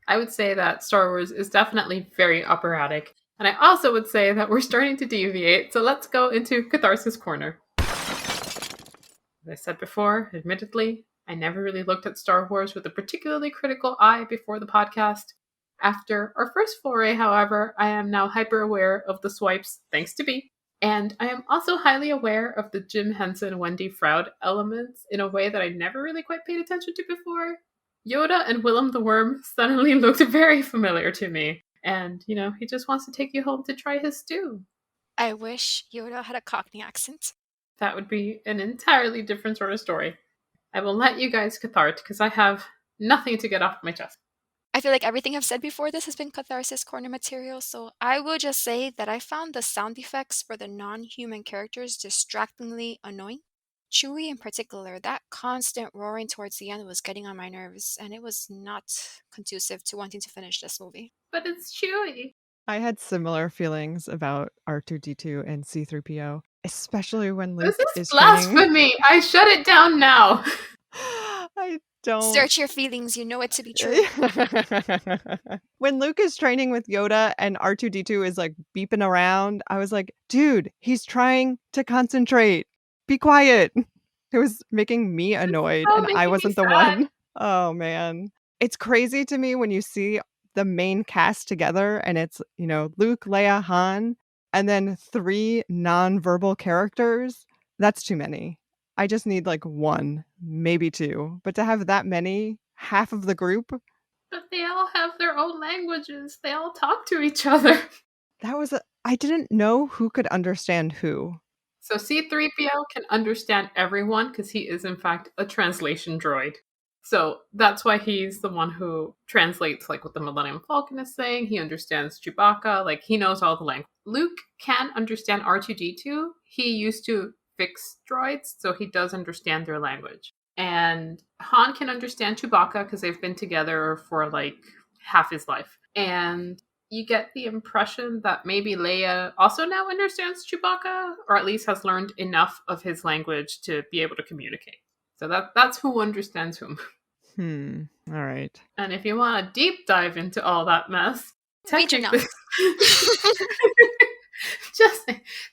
Speaker 1: I would say that Star Wars is definitely very operatic. And I also would say that we're starting to deviate, so let's go into Catharsis Corner. As I said before, admittedly, I never really looked at Star Wars with a particularly critical eye before the podcast. After our first foray, however, I am now hyper aware of the swipes, thanks to B. And I am also highly aware of the Jim Henson Wendy Froud elements in a way that I never really quite paid attention to before. Yoda and Willem the Worm suddenly looked very familiar to me. And, he just wants to take you home to try his stew.
Speaker 3: I wish Yoda had a Cockney accent.
Speaker 1: That would be an entirely different sort of story. I will let you guys cathart because I have nothing to get off my chest.
Speaker 3: I feel like everything I've said before this has been Catharsis Corner material, so I will just say that I found the sound effects for the non-human characters distractingly annoying. Chewie in particular, that constant roaring towards the end was getting on my nerves, and it was not conducive to wanting to finish this movie.
Speaker 1: But it's Chewie.
Speaker 2: I had similar feelings about R2D2 and C3PO, especially when Luke
Speaker 1: This is
Speaker 2: is training.
Speaker 1: blasphemy. I shut it down now.
Speaker 2: I don't.
Speaker 3: Search your feelings, you know it to be true.
Speaker 2: When Luke is training with Yoda and R2D2 is like beeping around, I was like, dude, he's trying to concentrate. Be quiet. It was making me annoyed,
Speaker 1: so
Speaker 2: and I
Speaker 1: making me
Speaker 2: wasn't the
Speaker 1: sad.
Speaker 2: one. Oh, man. It's crazy to me when you see the main cast together and it's, Luke, Leia, Han, and then 3 nonverbal characters. That's too many. I just need like 1, maybe 2. But to have that many, half of the group,
Speaker 1: But they all have their own languages. They all talk to each other.
Speaker 2: I didn't know who could understand who.
Speaker 1: So C3PO can understand everyone because he is, in fact, a translation droid. So that's why he's the one who translates like what the Millennium Falcon is saying. He understands Chewbacca. Like, he knows all the language. Luke can understand R2D2. He used to fix droids, so he does understand their language. And Han can understand Chewbacca because they've been together for like half his life. And you get the impression that maybe Leia also now understands Chewbacca, or at least has learned enough of his language to be able to communicate. So that's who understands whom.
Speaker 2: All right.
Speaker 1: And if you want to deep dive into all that mess, technically,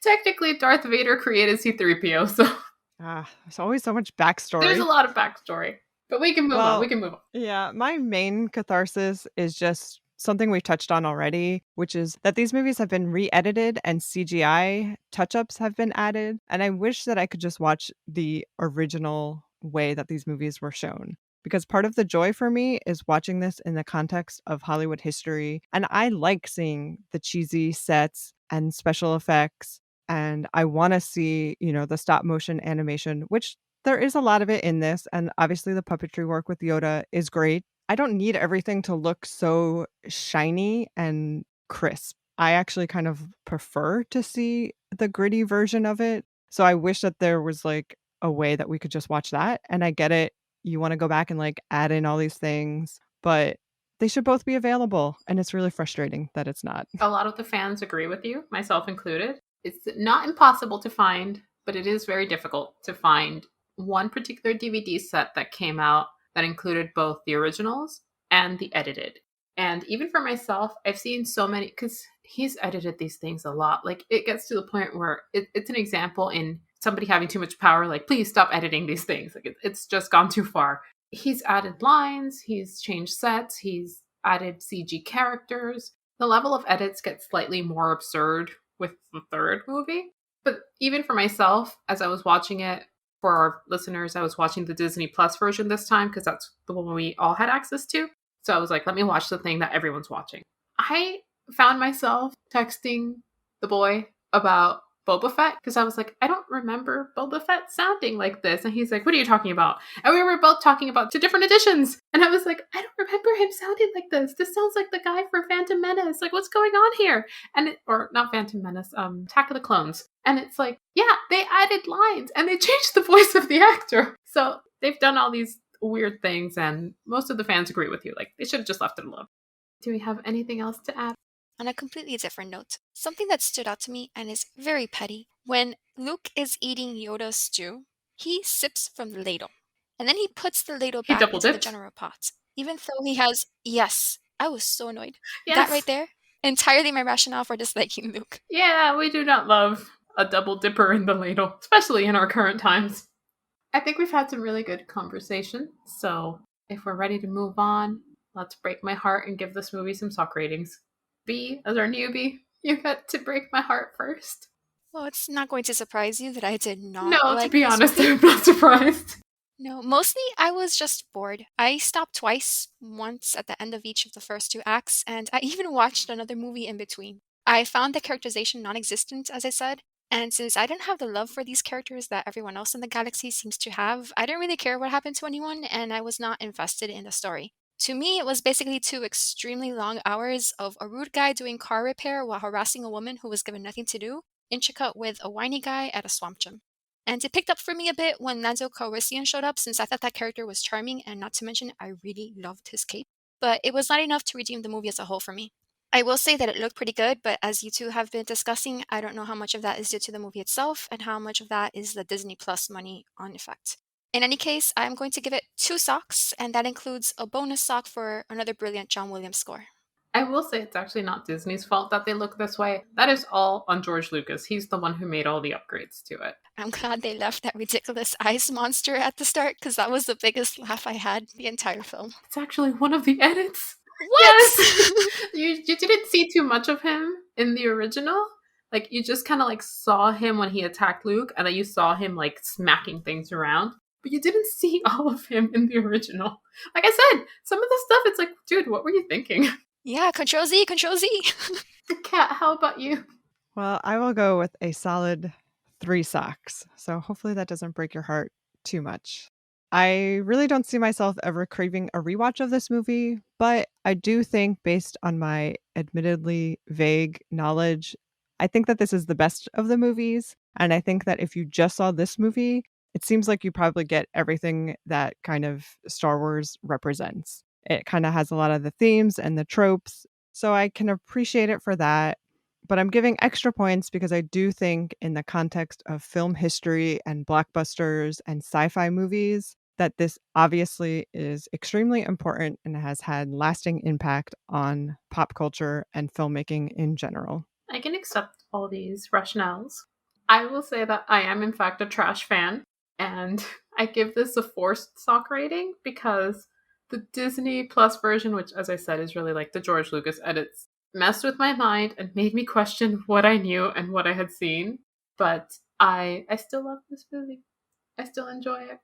Speaker 1: technically Darth Vader created C-3PO, so
Speaker 2: there's always so much backstory.
Speaker 1: There's a lot of backstory. But we can move on.
Speaker 2: Yeah, my main catharsis is just something we've touched on already, which is that these movies have been re-edited and CGI touch-ups have been added. And I wish that I could just watch the original way that these movies were shown. Because part of the joy for me is watching this in the context of Hollywood history. And I like seeing the cheesy sets and special effects. And I want to see, the stop motion animation, which there is a lot of it in this. And obviously the puppetry work with Yoda is great. I don't need everything to look so shiny and crisp. I actually kind of prefer to see the gritty version of it. So I wish that there was like a way that we could just watch that. And I get it. You want to go back and like add in all these things, but they should both be available. And it's really frustrating that it's not.
Speaker 1: A lot of the fans agree with you, myself included. It's not impossible to find, but it is very difficult to find one particular DVD set that came out that included both the originals and the edited. And even for myself, I've seen so many, because he's edited these things a lot. Like, it gets to the point where it's an example in somebody having too much power, like, please stop editing these things. Like, it's just gone too far. He's added lines, he's changed sets, he's added CG characters. The level of edits gets slightly more absurd with the third movie. But even for myself, as I was watching it, for our listeners, I was watching the Disney Plus version this time because that's the one we all had access to. So I was like, let me watch the thing that everyone's watching. I found myself texting the boy about Boba Fett, because I was like, I don't remember Boba Fett sounding like this. And he's like, what are you talking about? And we were both talking about 2 different editions. And I was like, I don't remember him sounding like this. This sounds like the guy for Phantom Menace. Like, what's going on here? Or not Phantom Menace, Attack of the Clones. And it's like, yeah, they added lines and they changed the voice of the actor. So they've done all these weird things, and most of the fans agree with you. Like, they should have just left it alone. Do we have anything else to add?
Speaker 3: On a completely different note, something that stood out to me and is very petty, when Luke is eating Yoda's stew, he sips from the ladle. And then he puts the ladle
Speaker 1: He
Speaker 3: back
Speaker 1: double
Speaker 3: into the
Speaker 1: dipped.
Speaker 3: general pot. Even though he has, yes, I was so annoyed. That right
Speaker 1: Yes.
Speaker 3: there, entirely my rationale for disliking Luke.
Speaker 1: Yeah, we do not love a double dipper in the ladle, especially in our current times. I think we've had some really good conversation. So if we're ready to move on, let's break my heart and give this movie some sock ratings. B, as our newbie, you get to break my heart first.
Speaker 3: Well, it's not going to surprise you that I did not
Speaker 1: No, to
Speaker 3: like
Speaker 1: be
Speaker 3: this
Speaker 1: honest,
Speaker 3: movie.
Speaker 1: I'm not surprised.
Speaker 3: No, mostly I was just bored. I stopped twice, once at the end of each of the first 2 acts, and I even watched another movie in between. I found the characterization non existent, as I said, and since I didn't have the love for these characters that everyone else in the galaxy seems to have, I didn't really care what happened to anyone, and I was not invested in the story. To me, it was basically 2 extremely long hours of a rude guy doing car repair while harassing a woman who was given nothing to do, intricate with a whiny guy at a swamp gym. And it picked up for me a bit when Lando Calrissian showed up, since I thought that character was charming, and not to mention, I really loved his cape. But it was not enough to redeem the movie as a whole for me. I will say that it looked pretty good, but as you two have been discussing, I don't know how much of that is due to the movie itself and how much of that is the Disney Plus money on effect. In any case, I'm going to give it 2 socks, and that includes a bonus sock for another brilliant John Williams score.
Speaker 1: I will say it's actually not Disney's fault that they look this way. That is all on George Lucas. He's the one who made all the upgrades to it.
Speaker 3: I'm glad they left that ridiculous ice monster at the start, because that was the biggest laugh I had the entire film.
Speaker 1: It's actually one of the edits.
Speaker 3: What?
Speaker 1: Yes! you didn't see too much of him in the original. Like, you just kind of like saw him when he attacked Luke, and then you saw him like smacking things around. But you didn't see all of him in the original. Like I said, some of the stuff, it's like, dude, what were you thinking?
Speaker 3: Yeah, Control Z, Control Z.
Speaker 1: Kat, how about you?
Speaker 2: Well, I will go with a solid 3 socks. So hopefully that doesn't break your heart too much. I really don't see myself ever craving a rewatch of this movie, but I do think, based on my admittedly vague knowledge, I think that this is the best of the movies. And I think that if you just saw this movie, it seems like you probably get everything that kind of Star Wars represents. It kind of has a lot of the themes and the tropes. So I can appreciate it for that. But I'm giving extra points because I do think, in the context of film history and blockbusters and sci-fi movies, that this obviously is extremely important and has had lasting impact on pop culture and filmmaking in general.
Speaker 1: I can accept all these rationales. I will say that I am, in fact, a trash fan, and I give this a forced sock rating because the Disney Plus version, which, as I said, is really like the George Lucas edits, messed with my mind and made me question what I knew and what I had seen. But I still love this movie. I still enjoy it.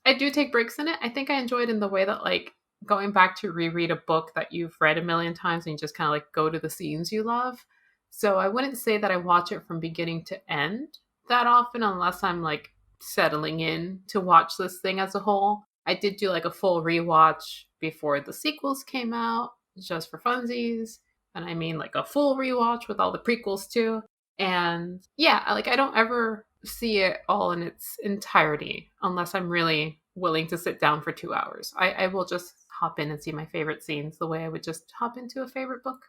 Speaker 1: I do take breaks in it. I think I enjoy it in the way that, like, going back to reread a book that you've read a million times and you just kind of like go to the scenes you love. So I wouldn't say that I watch it from beginning to end that often unless I'm like settling in to watch this thing as a whole. I did do like a full rewatch before the sequels came out, just for funsies. And I mean like a full rewatch with all the prequels too. And yeah, like I don't ever see it all in its entirety unless I'm really willing to sit down for 2 hours. I will just hop in and see my favorite scenes the way I would just hop into a favorite book.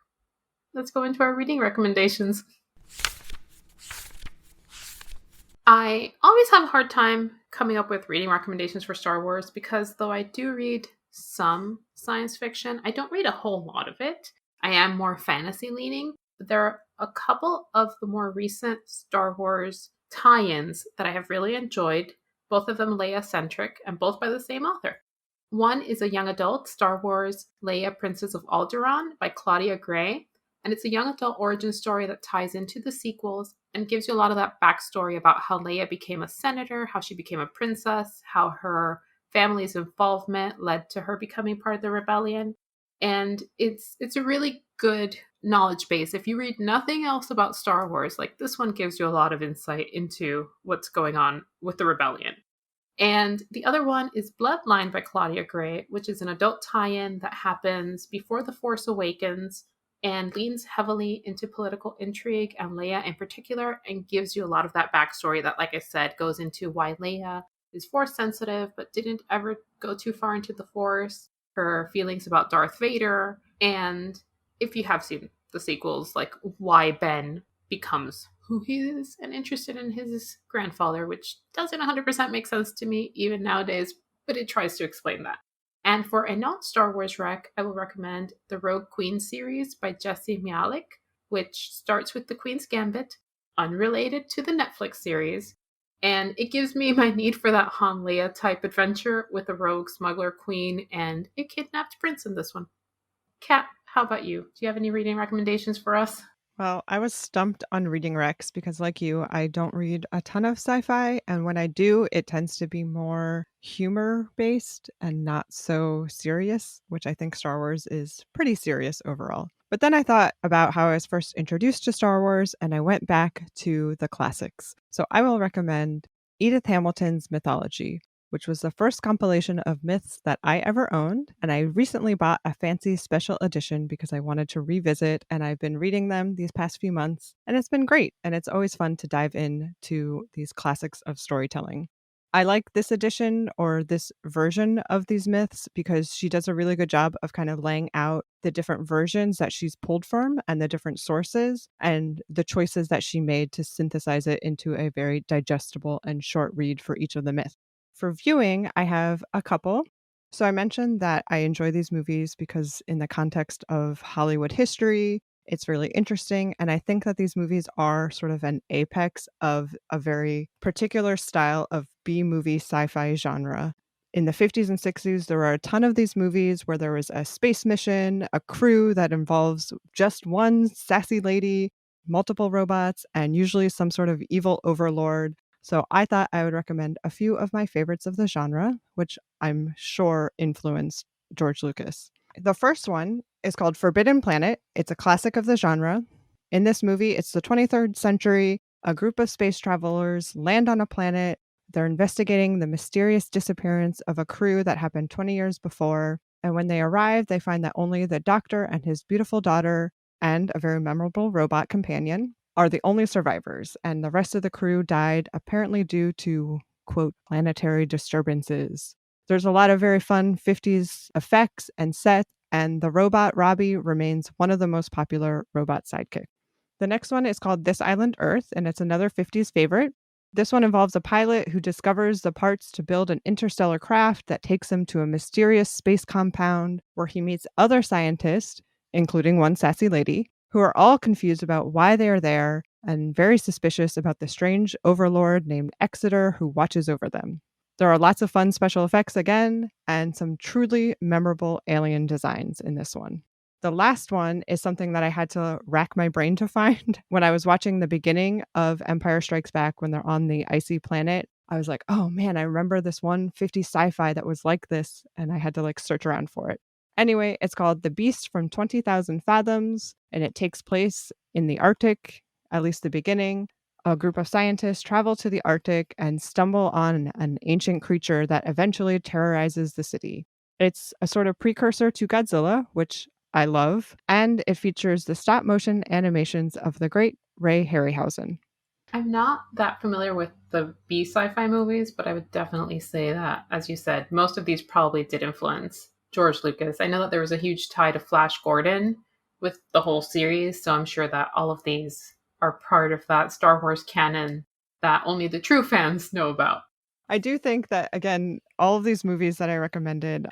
Speaker 1: Let's go into our reading recommendations. I always have a hard time coming up with reading recommendations for Star Wars because though I do read some science fiction, I don't read a whole lot of it. I am more fantasy leaning, but there are a couple of the more recent Star Wars tie-ins that I have really enjoyed, both of them Leia-centric and both by the same author. One is a young adult, Star Wars Leia, Princess of Alderaan by Claudia Gray, and it's a young adult origin story that ties into the sequels and gives you a lot of that backstory about how Leia became a senator, how she became a princess, how her family's involvement led to her becoming part of the rebellion. And it's a really good knowledge base. If you read nothing else about Star Wars, like this one gives you a lot of insight into what's going on with the rebellion. And the other one is Bloodline by Claudia Gray, which is an adult tie in that happens before The Force Awakens and leans heavily into political intrigue and Leia in particular, and gives you a lot of that backstory that, like I said, goes into why Leia is Force sensitive but didn't ever go too far into the Force, her feelings about Darth Vader, and if you have seen the sequels, like why Ben becomes who he is and interested in his grandfather, which doesn't 100% make sense to me even nowadays, but it tries to explain that. And for a non Star Wars rec, I will recommend the Rogue Queen series by Jesse Mialik, which starts with the Queen's Gambit, unrelated to the Netflix series, and it gives me my need for that Han Leia type adventure with a rogue smuggler queen and a kidnapped prince in this one. Kat, how about you? Do you have any reading recommendations for us?
Speaker 2: Well, I was stumped on reading recs because, like you, I don't read a ton of sci fi. And when I do, it tends to be more humor based and not so serious, which I think Star Wars is pretty serious overall. But then I thought about how I was first introduced to Star Wars and I went back to the classics. So I will recommend Edith Hamilton's Mythology, which was the first compilation of myths that I ever owned. And I recently bought a fancy special edition because I wanted to revisit, and I've been reading them these past few months, and it's been great. And it's always fun to dive into these classics of storytelling. I like this edition or this version of these myths because she does a really good job of kind of laying out the different versions that she's pulled from and the different sources and the choices that she made to synthesize it into a very digestible and short read for each of the myths. For viewing, I have a couple. So I mentioned that I enjoy these movies because, in the context of Hollywood history, it's really interesting. And I think that these movies are sort of an apex of a very particular style of B movie sci fi genre. In the 50s and 60s, there were a ton of these movies where there was a space mission, a crew that involves just one sassy lady, multiple robots, and usually some sort of evil overlord. So I thought I would recommend a few of my favorites of the genre, which I'm sure influenced George Lucas. The first one is called Forbidden Planet. It's a classic of the genre. In this movie, it's the 23rd century. A group of space travelers land on a planet. They're investigating the mysterious disappearance of a crew that happened 20 years before. And when they arrive, they find that only the doctor and his beautiful daughter and a very memorable robot companion are the only survivors, and the rest of the crew died apparently due to, quote, planetary disturbances. There's a lot of very fun 50s effects and sets, and the robot Robbie remains one of the most popular robot sidekicks. The next one is called This Island Earth, and it's another 50s favorite. This one involves a pilot who discovers the parts to build an interstellar craft that takes him to a mysterious space compound where he meets other scientists, including one sassy lady, who are all confused about why they are there and very suspicious about the strange overlord named Exeter who watches over them. There are lots of fun special effects again, and some truly memorable alien designs in this one. The last one is something that I had to rack my brain to find when I was watching the beginning of Empire Strikes Back when they're on the icy planet. I was like, oh man, I remember this 150 sci-fi that was like this, and I had to like search around for it. Anyway, it's called The Beast from 20,000 Fathoms, and it takes place in the Arctic, at least the beginning. A group of scientists travel to the Arctic and stumble on an ancient creature that eventually terrorizes the city. It's a sort of precursor to Godzilla, which I love, and it features the stop motion animations of the great Ray Harryhausen.
Speaker 1: I'm not that familiar with the B sci fi movies, but I would definitely say that, as you said, most of these probably did influence George Lucas. I know that there was a huge tie to Flash Gordon with the whole series, so I'm sure that all of these are part of that Star Wars canon that only the true fans know about.
Speaker 2: I do think that, again, all of these movies that I recommended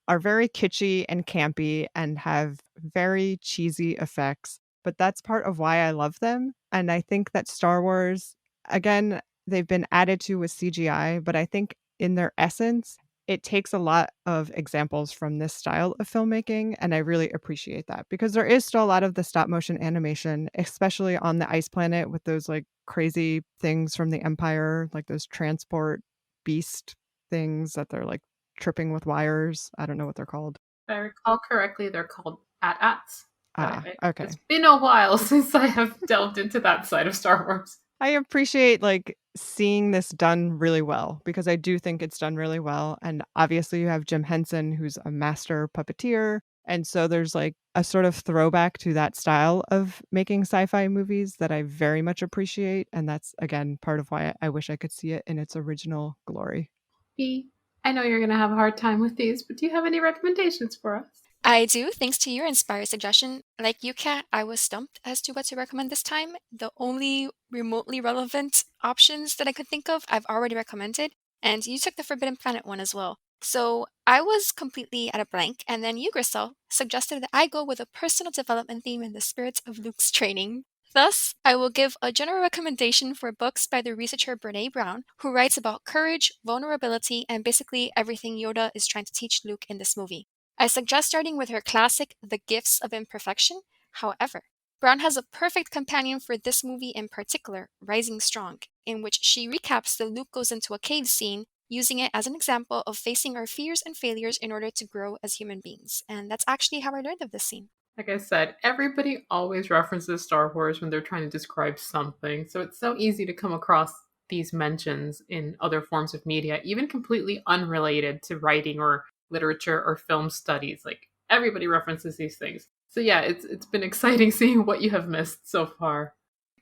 Speaker 2: are very kitschy and campy and have very cheesy effects, but that's part of why I love them. And I think that Star Wars, again, they've been added to with CGI, but I think in their essence, it takes a lot of examples from this style of filmmaking. And I really appreciate that because there is still a lot of the stop motion animation, especially on the ice planet with those like crazy things from the Empire, like those transport beast things that they're like tripping with wires. I don't know what they're called.
Speaker 1: If I recall correctly, they're called AT-ATs.
Speaker 2: Okay.
Speaker 1: It's been a while since I have delved into that side of Star Wars.
Speaker 2: I appreciate like seeing this done really well because I do think it's done really well. And obviously, you have Jim Henson, who's a master puppeteer. And so there's like a sort of throwback to that style of making sci fi movies that I very much appreciate. And that's, again, part of why I wish I could see it in its original glory.
Speaker 1: B, I know you're going to have a hard time with these, but do you have any recommendations for us?
Speaker 3: I do, thanks to your inspired suggestion. Like you, Kat, I was stumped as to what to recommend this time. The only remotely relevant options that I could think of, I've already recommended, and you took the Forbidden Planet one as well. So I was completely at a blank, and then you, Grisel, suggested that I go with a personal development theme in the spirit of Luke's training. Thus, I will give a general recommendation for books by the researcher Brene Brown, who writes about courage, vulnerability, and basically everything Yoda is trying to teach Luke in this movie. I suggest starting with her classic The Gifts of Imperfection. However, Brown has a perfect companion for this movie in particular, Rising Strong, in which she recaps the Luke goes into a cave scene, using it as an example of facing our fears and failures in order to grow as human beings. And that's actually how I learned of this scene.
Speaker 1: Like I said, everybody always references Star Wars when they're trying to describe something, so it's so easy to come across these mentions in other forms of media, even completely unrelated to writing or literature or film studies. Like everybody references these things. So yeah, it's been exciting seeing what you have missed so far.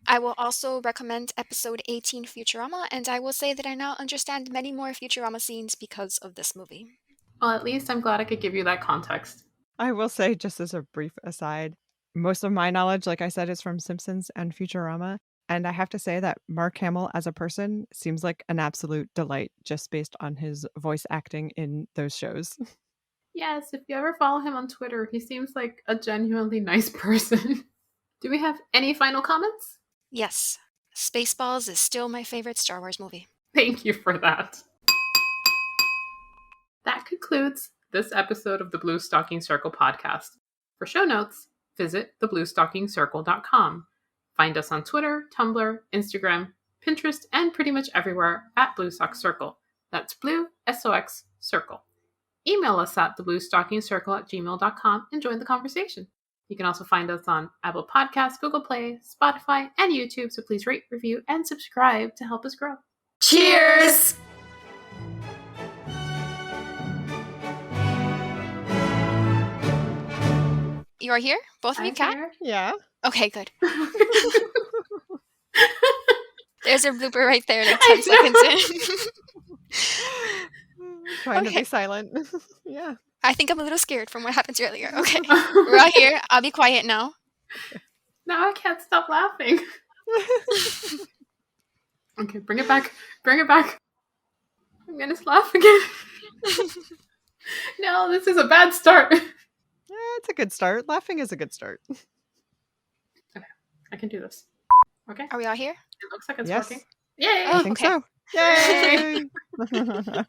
Speaker 3: I will also recommend episode 18 Futurama, and I will say that I now understand many more Futurama scenes because of this movie.
Speaker 1: Well, at least I'm glad I could give you that context.
Speaker 2: I will say, just as a brief aside, most of my knowledge, like I said, is from Simpsons and Futurama. And I have to say that Mark Hamill as a person seems like an absolute delight just based on his voice acting in those shows.
Speaker 1: Yes, if you ever follow him on Twitter, he seems like a genuinely nice person. Do we have any final comments?
Speaker 3: Yes, Spaceballs is still my favorite Star Wars movie.
Speaker 1: Thank you for that. That concludes this episode of the Bluestocking Circle podcast. For show notes, visit thebluestockingcircle.com. Find us on Twitter, Tumblr, Instagram, Pinterest, and pretty much everywhere at Bluestock Circle. That's Blue, S-O-X, Circle. Email us at thebluestockingcircle@gmail.com and join the conversation. You can also find us on Apple Podcasts, Google Play, Spotify, and YouTube, so please rate, review, and subscribe to help us grow. Cheers!
Speaker 3: You are here? Both of you, Kat?
Speaker 2: Yeah.
Speaker 3: Okay, good. There's a blooper right there, like 10 seconds in.
Speaker 2: Trying to be silent. Yeah.
Speaker 3: I think I'm a little scared from what happened earlier. Okay, we're all here. I'll be quiet now.
Speaker 1: Now I can't stop laughing. Okay, bring it back. Bring it back. I'm gonna laugh again. No, this is a bad start.
Speaker 2: Yeah, it's a good start. Laughing is a good start.
Speaker 1: Okay, I can do this. Okay,
Speaker 3: Are we all here?
Speaker 1: it looks like it's
Speaker 2: Yes.
Speaker 1: working. Yay!
Speaker 3: Oh,
Speaker 2: I think
Speaker 3: okay.
Speaker 2: so. Yay!